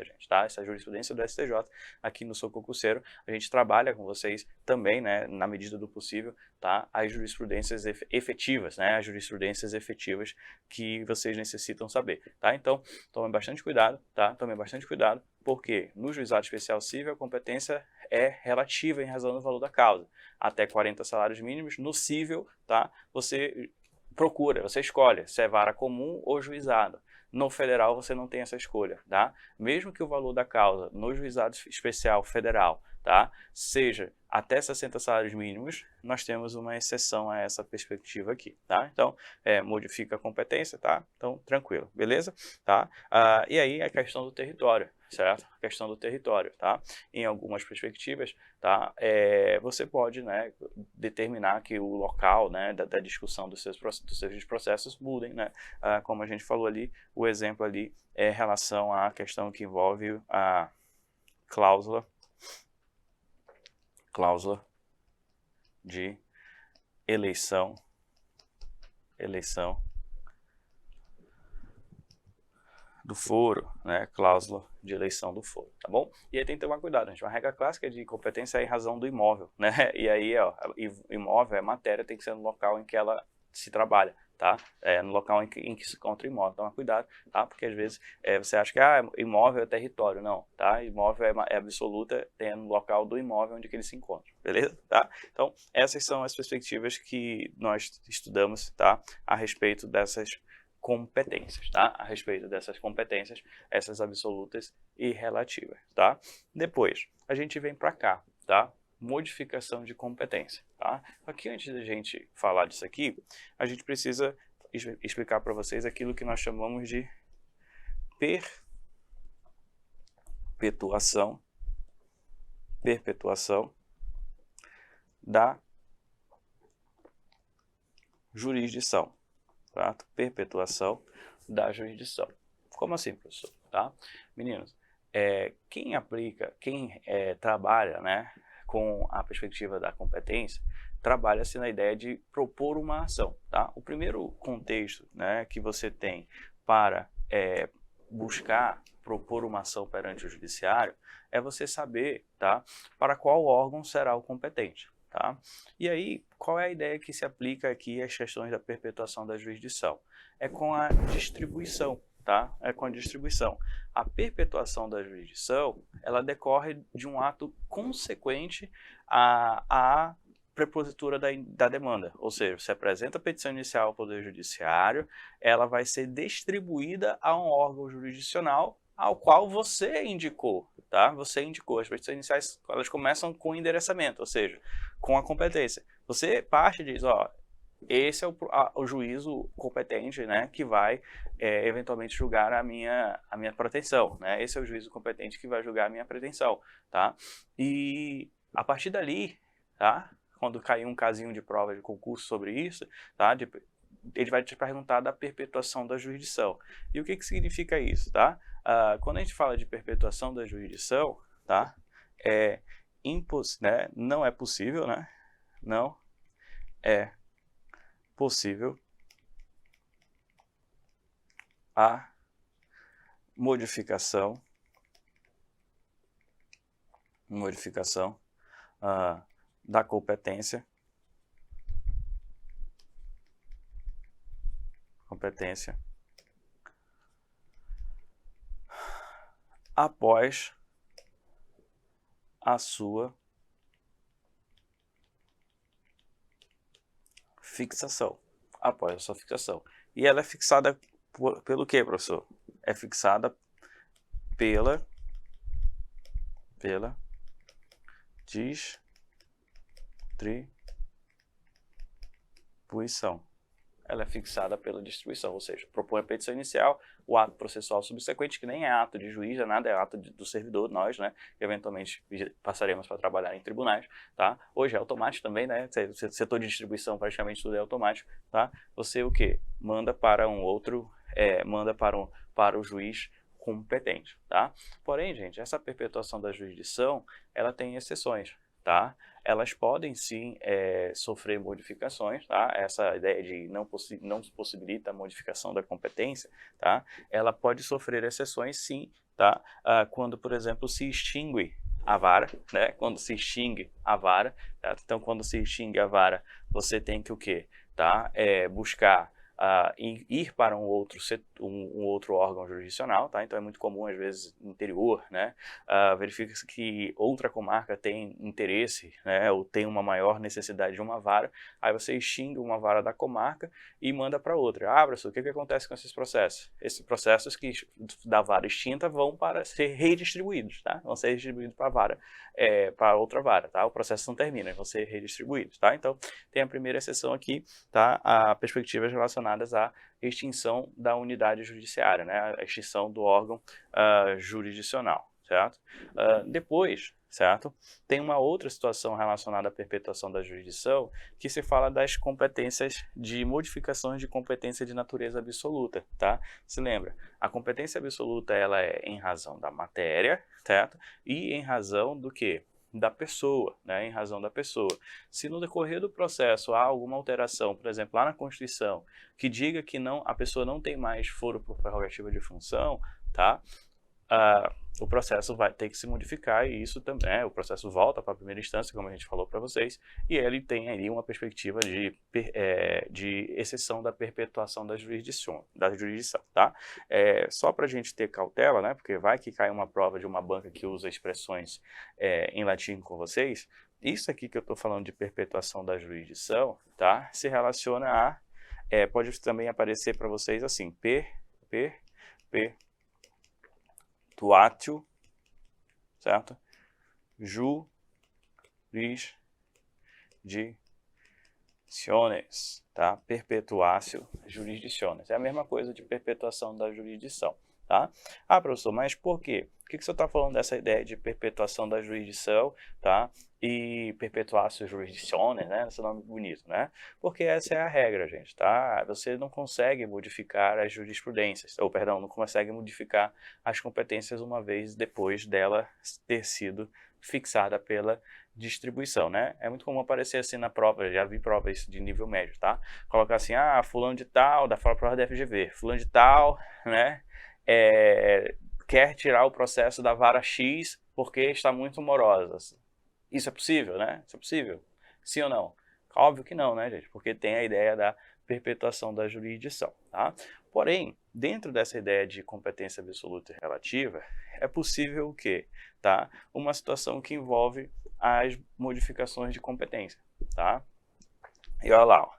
gente, tá? Isso é jurisprudência do STJ. Aqui no Sou Concurseiro, a gente trabalha com vocês também, né, na medida do possível, tá? As jurisprudências efetivas, né? As jurisprudências efetivas que vocês necessitam saber, tá? Então, tomem bastante cuidado, tá? Tomem bastante cuidado, porque no juizado especial cível a competência é relativa em razão do valor da causa. Até 40 salários mínimos. No cível, tá? Você procura, você escolhe se é vara comum ou juizado. No federal você não tem essa escolha, tá? Mesmo que o valor da causa no juizado especial federal, tá, seja até 60 salários mínimos, nós temos uma exceção a essa perspectiva aqui, tá? Então, modifica a competência, tá? Então, tranquilo, beleza? Tá? E aí a questão do território, certo? A questão do território, tá? Em algumas perspectivas, tá? Você pode, né, determinar que o local, né, da discussão dos seus processos mudem, né? Como a gente falou ali, o exemplo ali é em relação à questão que envolve a cláusula de eleição do foro, né, cláusula de eleição do foro, tá bom? E aí tem que tomar cuidado, gente, uma regra clássica de competência é em razão do imóvel, né, e aí, ó, imóvel é matéria, tem que ser no local em que ela se trabalha, tá? No local em que se encontra o imóvel, toma cuidado, tá? Porque às vezes você acha que imóvel é território, não, tá? Imóvel é absoluta, tem no local do imóvel onde que ele se encontra, beleza? Tá? Então, essas são as perspectivas que nós estudamos, tá? A respeito dessas competências, tá? A respeito dessas competências, essas absolutas e relativas, tá? Depois, a gente vem para cá, tá? Modificação de competência, tá? Aqui, antes da gente falar disso aqui, a gente precisa explicar para vocês aquilo que nós chamamos de perpetuação da jurisdição, tá? Perpetuação da jurisdição. Como assim, professor? Tá? Meninos, quem trabalha, né, com a perspectiva da competência, trabalha-se na ideia de propor uma ação, tá? O primeiro contexto, né, que você tem para buscar propor uma ação perante o judiciário é você saber, tá, para qual órgão será o competente, tá? E aí, qual é a ideia que se aplica aqui às questões da perpetuação da jurisdição? É com a distribuição, tá? É com a distribuição. A perpetuação da jurisdição, ela decorre de um ato consequente à prepositura da demanda, ou seja, você apresenta a petição inicial ao Poder Judiciário, ela vai ser distribuída a um órgão jurisdicional ao qual você indicou, tá? Você indicou. As petições iniciais, elas começam com endereçamento, ou seja, com a competência. Você parte e diz, ó, esse é o juízo competente, né, que vai eventualmente julgar a minha pretensão, né? Esse é o juízo competente que vai julgar a minha pretensão, tá? E a partir dali, tá? Quando cair um casinho de prova de concurso sobre isso, tá? Ele vai te perguntar da perpetuação da jurisdição. E o que significa isso, tá? Quando a gente fala de perpetuação da jurisdição, tá? Né? Não é possível, né? Não é possível a modificação da competência após a sua fixação. Após a sua fixação. E ela é fixada pelo quê, professor? É fixada pela distribuição. Ela é fixada pela distribuição, ou seja, propõe a petição inicial, o ato processual subsequente, que nem é ato de juiz, é nada, é ato do servidor, nós, né, que eventualmente passaremos para trabalhar em tribunais, tá? Hoje é automático também, né, setor de distribuição praticamente tudo é automático, tá? Você o quê? Manda para um outro, para o juiz competente, tá? Porém, gente, essa perpetuação da jurisdição, ela tem exceções, tá? Elas podem sim sofrer modificações, tá? Essa ideia de não possibilita a modificação da competência, tá? Ela pode sofrer exceções sim, tá? Quando, por exemplo, se extingue a vara, né? Quando se extingue a vara, tá? Então, quando se extingue a vara, você tem que o quê? Tá? Buscar ir para um outro órgão jurisdicional, tá? Então é muito comum, às vezes, no interior, né? Verifica-se que outra comarca tem interesse, né? Ou tem uma maior necessidade de uma vara, aí você extingue uma vara da comarca e manda para outra. Professor, o que acontece com esses processos? Esses processos que da vara extinta vão para ser redistribuídos, tá? Vão ser redistribuídos para a vara, para outra vara, tá? O processo não termina, vão ser redistribuídos, tá? Então, tem a primeira exceção aqui, tá? A perspectivas relacionadas à extinção da unidade judiciária, né? A extinção do órgão jurisdicional, certo? Depois, certo? Tem uma outra situação relacionada à perpetuação da jurisdição que se fala das competências de modificações de competência de natureza absoluta, tá? Se lembra, a competência absoluta ela é em razão da matéria, certo? E em razão do quê? Da pessoa, né? Em razão da pessoa. Se no decorrer do processo há alguma alteração, por exemplo, lá na Constituição, que diga que a pessoa não tem mais foro por prerrogativa de função, tá? O processo vai ter que se modificar e isso também, o processo volta para a primeira instância, como a gente falou para vocês, e ele tem aí uma perspectiva de exceção da perpetuação da jurisdição, tá? Só para a gente ter cautela, né, porque vai que cai uma prova de uma banca que usa expressões em latim com vocês, isso aqui que eu estou falando de perpetuação da jurisdição, tá, se relaciona a, pode também aparecer para vocês assim, perpetuatio, certo? Jurisdictiones, tá? Perpetuatio jurisdictiones. É a mesma coisa de perpetuação da jurisdição, tá? Ah, professor, mas por quê? Por que você está falando dessa ideia de perpetuação da jurisdição, tá? E perpetuatio jurisdictiones, né? Esse nome bonito, né? Porque essa é a regra, gente, tá? Você não consegue modificar as jurisprudências, ou perdão, não consegue modificar as competências uma vez depois dela ter sido fixada pela distribuição, né? É muito comum aparecer assim na prova, já vi provas de nível médio, tá? Colocar assim, fulano de tal, da prova da FGV, fulano de tal, né? Quer tirar o processo da vara X porque está muito morosa. Isso é possível, né? Isso é possível? Sim ou não? Óbvio que não, né, gente? Porque tem a ideia da perpetuação da jurisdição, tá? Porém, dentro dessa ideia de competência absoluta e relativa, é possível o quê? Tá? Uma situação que envolve as modificações de competência, tá? E olha lá, ó,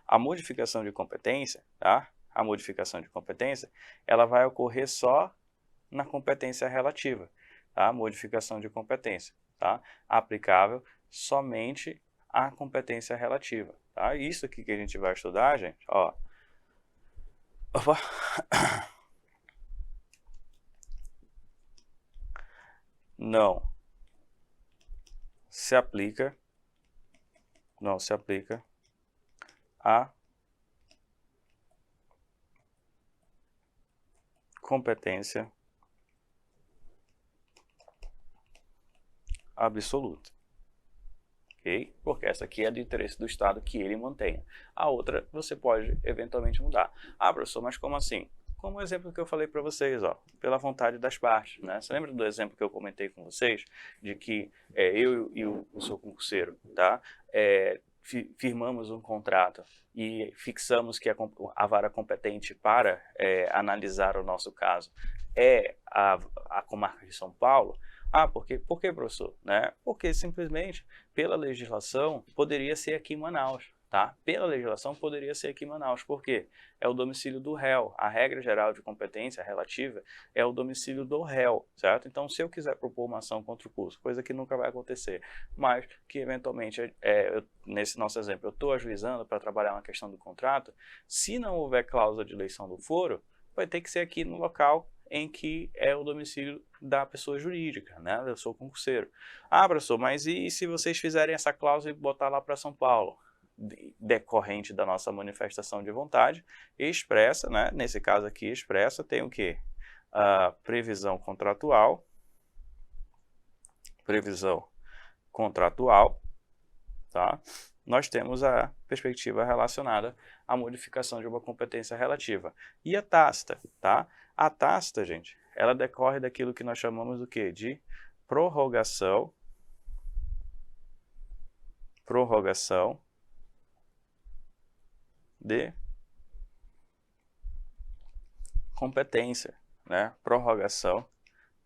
a modificação de competência, tá? A modificação de competência, ela vai ocorrer só na competência relativa, tá? Modificação de competência, tá? Aplicável somente à competência relativa, tá? Isso aqui que a gente vai estudar, gente, ó. Opa. Não se aplica a competência absoluta, ok? Porque essa aqui é do interesse do Estado que ele mantenha. A outra você pode eventualmente mudar. Professor, mas como assim? Como o exemplo que eu falei para vocês, ó, pela vontade das partes, né? Você lembra do exemplo que eu comentei com vocês, de que eu e o seu concurseiro, tá? Firmamos um contrato e fixamos que a vara competente para analisar o nosso caso é a comarca de São Paulo. Por quê, professor? Né? Porque simplesmente, pela legislação, poderia ser aqui em Manaus. Tá? Pela legislação, poderia ser aqui em Manaus. Por quê? É o domicílio do réu. A regra geral de competência relativa é o domicílio do réu, certo? Então, se eu quiser propor uma ação contra o curso, coisa que nunca vai acontecer, mas que eventualmente, nesse nosso exemplo, eu estou ajuizando para trabalhar uma questão do contrato, se não houver cláusula de eleição do foro, vai ter que ser aqui no local em que é o domicílio da pessoa jurídica, né? Eu sou concurseiro. Professor, mas e se vocês fizerem essa cláusula e botar lá para São Paulo? Decorrente da nossa manifestação de vontade expressa, né? Nesse caso aqui expressa, tem o que? A previsão contratual, tá? Nós temos a perspectiva relacionada à modificação de uma competência relativa. E a tácita, tá? A tácita, gente, ela decorre daquilo que nós chamamos do quê? De prorrogação de competência, né? Prorrogação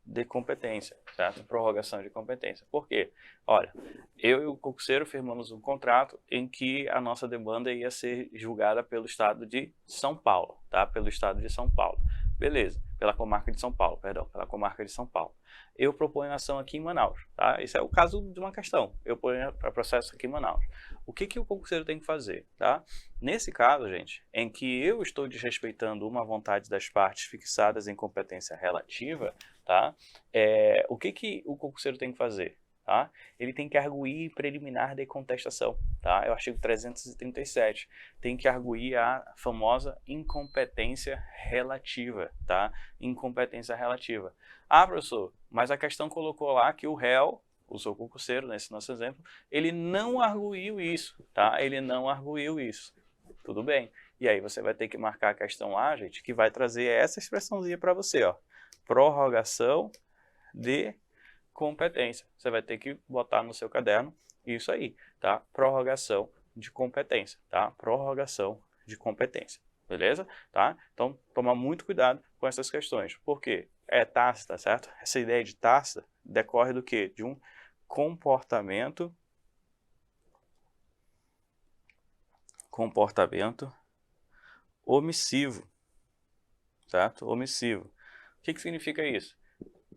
de competência, certo? Prorrogação de competência. Por quê? Olha, eu e o concurseiro firmamos um contrato em que a nossa demanda ia ser julgada pelo Estado de São Paulo, tá? Pelo Estado de São Paulo. Beleza. Pela comarca de São Paulo, pela comarca de São Paulo. Eu proponho ação aqui em Manaus, tá? Isso é o caso de uma questão. Eu ponho para processo aqui em Manaus. O que o concurseiro tem que fazer, tá? Nesse caso, gente, em que eu estou desrespeitando uma vontade das partes fixadas em competência relativa, tá? O que o concurseiro tem que fazer? Tá? Ele tem que arguir preliminar de contestação, tá? É o artigo 337. Tem que arguir a famosa incompetência relativa, tá? Incompetência relativa. Professor, mas a questão colocou lá que o réu, o seu concurseiro, nesse nosso exemplo, ele não arguiu isso, tá? Ele não arguiu isso. Tudo bem. E aí você vai ter que marcar a questão lá, gente, que vai trazer essa expressãozinha para você, ó. prorrogação de competência. Você vai ter que botar no seu caderno isso aí, tá? Prorrogação de competência, tá? Prorrogação de competência, beleza? Tá? Então, tomar muito cuidado com essas questões. Por quê? É tácita, certo? Essa ideia de tácita decorre do quê? De um comportamento omissivo, certo? Omissivo. O que significa isso?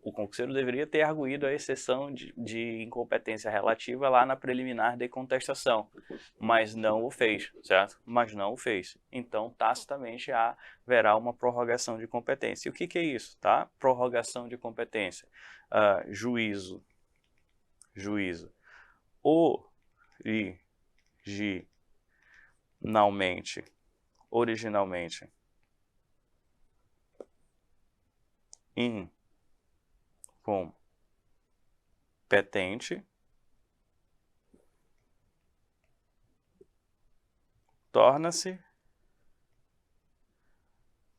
O concurseiro deveria ter arguído a exceção de incompetência relativa lá na preliminar de contestação, mas não o fez, certo? Mas não o fez. Então, tacitamente haverá uma prorrogação de competência. E o que é isso, tá? Prorrogação de competência. Juízo. Originalmente. Incompetente, torna-se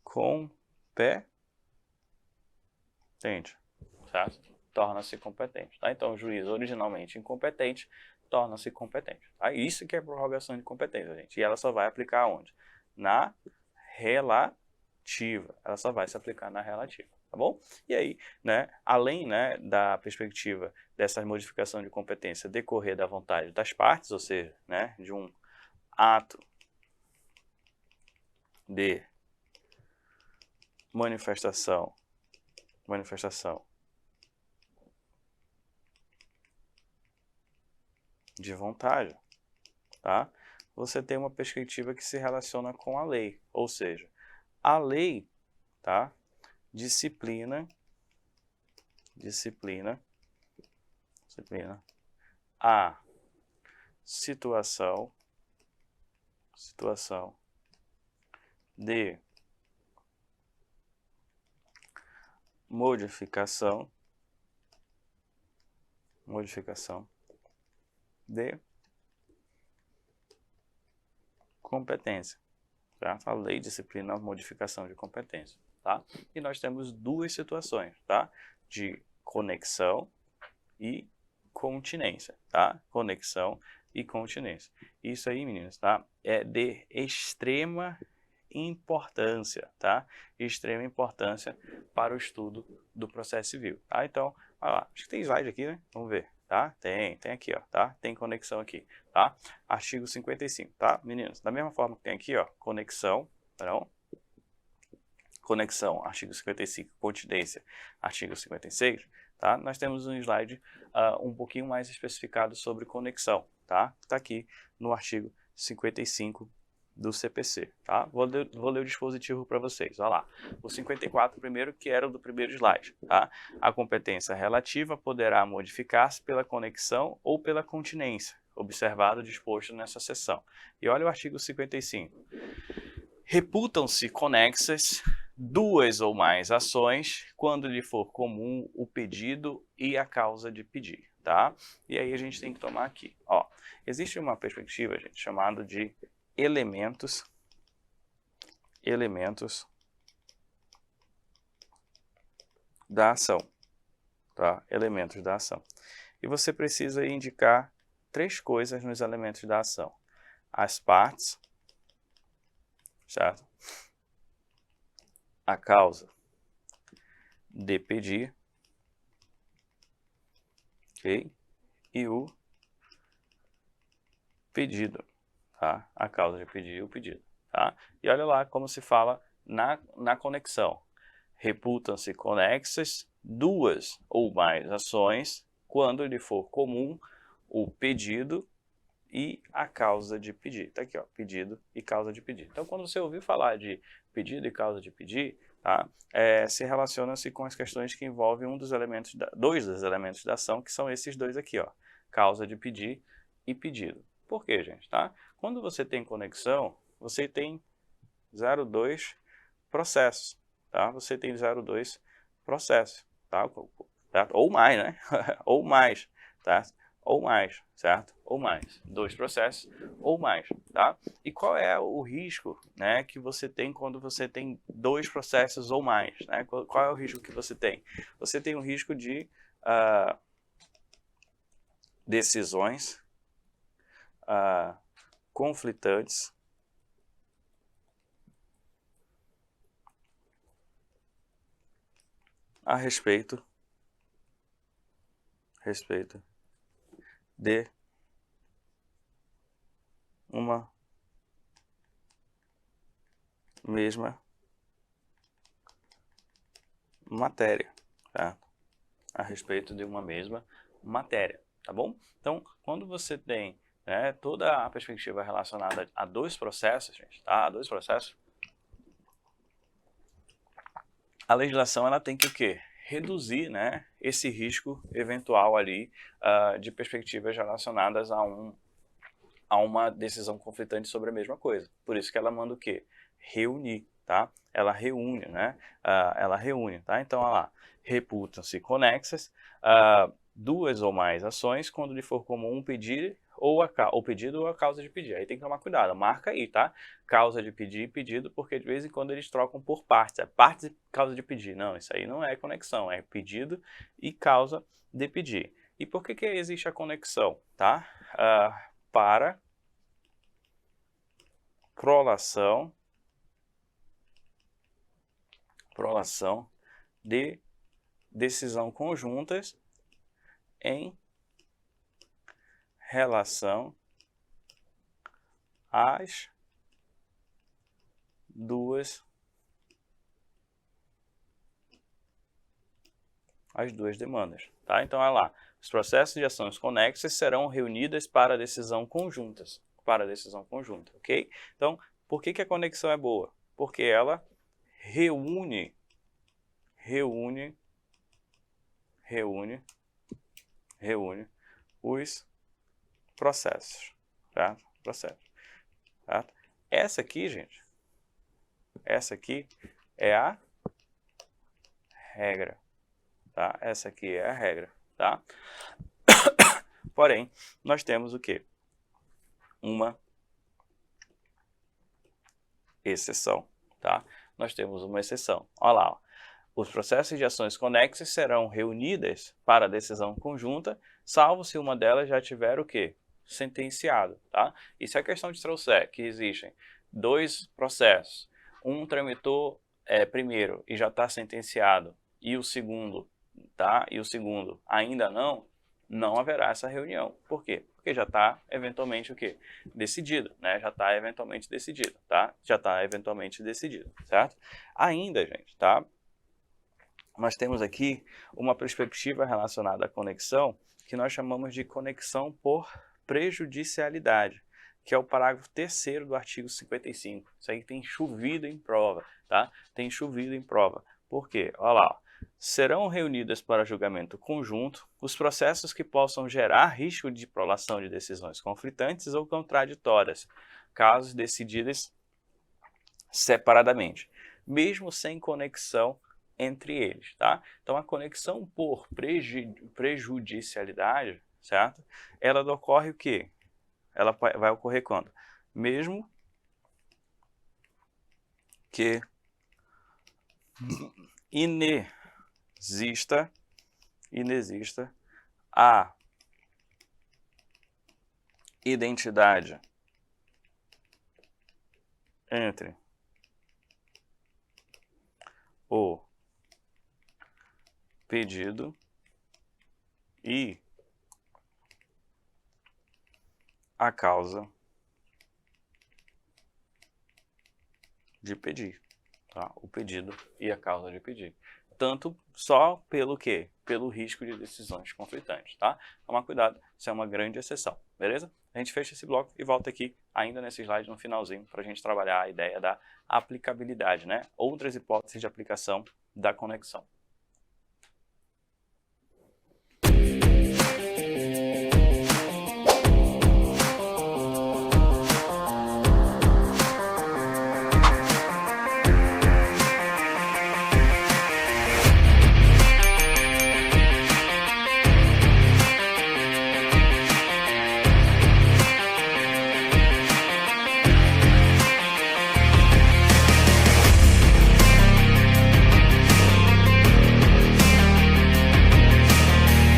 competente, certo? Torna-se competente, tá? Então, o juiz originalmente incompetente torna-se competente, tá? Isso que é prorrogação de competência, gente. E ela só vai aplicar onde? Na relativa. Ela só vai se aplicar na relativa. Tá bom? E aí, né, além, né, da perspectiva dessa modificação de competência decorrer da vontade das partes, ou seja, né, de um ato de manifestação de vontade, tá? Você tem uma perspectiva que se relaciona com a lei, ou seja, a lei, tá? Disciplina a situação de modificação de competência, tá? A lei disciplina a modificação de competência, tá? E nós temos duas situações, tá? De conexão e continência, tá? Conexão e continência. Isso aí, meninos, tá? É de extrema importância, tá? Extrema importância para o estudo do processo civil, tá? Então, olha lá, acho que tem slide aqui, né? Vamos ver, tá? Tem aqui, ó, tá? Tem conexão aqui, tá? Artigo 55, tá? Meninos, da mesma forma que tem aqui, ó, conexão, artigo 55, continência, artigo 56, tá? Nós temos um slide um pouquinho mais especificado sobre conexão, tá? Tá aqui no artigo 55 do CPC, tá? Vou ler o dispositivo para vocês, olha lá. O 54 primeiro, que era o do primeiro slide, tá? A competência relativa poderá modificar-se pela conexão ou pela continência, observado o disposto nessa seção. E olha o artigo 55. Reputam-se conexas duas ou mais ações quando lhe for comum o pedido e a causa de pedir, tá? E aí a gente tem que tomar aqui, ó. Existe uma perspectiva, gente, chamada de elementos da ação, tá? Elementos da ação. E você precisa indicar três coisas nos elementos da ação: as partes, certo? A causa de pedir, ok? E o pedido, tá? A causa de pedir e o pedido, tá? E olha lá como se fala na conexão. Reputam-se conexas duas ou mais ações quando lhe for comum o pedido e a causa de pedir. Tá aqui, ó, pedido e causa de pedir. Então, quando você ouvir falar de pedido e causa de pedir, tá? Se relaciona-se com as questões que envolvem dois dos elementos da ação, que são esses dois aqui, ó, causa de pedir e pedido. Por quê, gente? Tá? Quando você tem conexão, você tem 0,2 processos, tá? Você tem 0,2 processos, tá? Ou mais, né? Ou mais, tá? ou mais, certo? Ou mais. 2 processos ou mais, tá? E qual é o risco, né, que você tem quando você tem 2 processos ou mais, né? Qual é o risco que você tem? Você tem o risco de decisões conflitantes a respeito de uma mesma matéria, tá? A respeito de uma mesma matéria, tá bom? Então, quando você tem, né, toda a perspectiva relacionada a 2 processos, gente, tá? A 2 processos, a legislação ela tem que o quê? Reduzir, né, esse risco eventual ali de perspectivas relacionadas a uma decisão conflitante sobre a mesma coisa. Por isso que ela manda o quê? Reunir, tá? Ela reúne, né? Ela reúne, tá? Então, olha lá, reputam-se conexas 2 ou mais ações quando lhe for comum pedir o pedido ou a causa de pedir. Aí tem que tomar cuidado, marca aí, tá? Causa de pedir e pedido, porque de vez em quando eles trocam por partes. É partes e causa de pedir. Não, isso aí não é conexão, é pedido e causa de pedir. E por que existe a conexão, tá? Para prolação de decisão conjuntas em relação às 2 demandas, tá? Então, olha lá, os processos de ações conexas serão reunidas para decisão conjuntas, ok? Então, por que a conexão é boa? Porque ela reúne os processos, tá? Tá? Essa aqui, gente, é a regra, tá? Essa aqui é a regra, tá? Porém, nós temos o quê? Uma exceção, tá? Nós temos uma exceção. Olha lá, ó. Os processos de ações conexas serão reunidas para decisão conjunta, salvo se uma delas já tiver o quê? Sentenciado, tá? E se a questão te trouxer que existem 2 processos, um tramitou primeiro e já está sentenciado, e o segundo, tá? E o segundo ainda não haverá essa reunião. Por quê? Porque já está eventualmente o quê? Decidido, né? Já está eventualmente decidido, tá? Já está eventualmente decidido, certo? Ainda, gente, tá? Nós temos aqui uma perspectiva relacionada à conexão que nós chamamos de conexão por prejudicialidade, que é o parágrafo 3º do artigo 55. Isso aí tem chovido em prova, tá? Tem chovido em prova. Por quê? Olha lá, ó. Serão reunidas para julgamento conjunto os processos que possam gerar risco de prolação de decisões conflitantes ou contraditórias, casos decididos separadamente, mesmo sem conexão entre eles, tá? Então, a conexão por prejudicialidade, certo? Ela ocorre o quê? Ela vai ocorrer quando? Mesmo que inexista a identidade entre o pedido e a causa de pedir, tá? O pedido e a causa de pedir. Tanto só pelo quê? Pelo risco de decisões conflitantes, tá? Toma cuidado, isso é uma grande exceção, beleza? A gente fecha esse bloco e volta aqui ainda nesse slide no finalzinho para a gente trabalhar a ideia da aplicabilidade, né? Outras hipóteses de aplicação da conexão.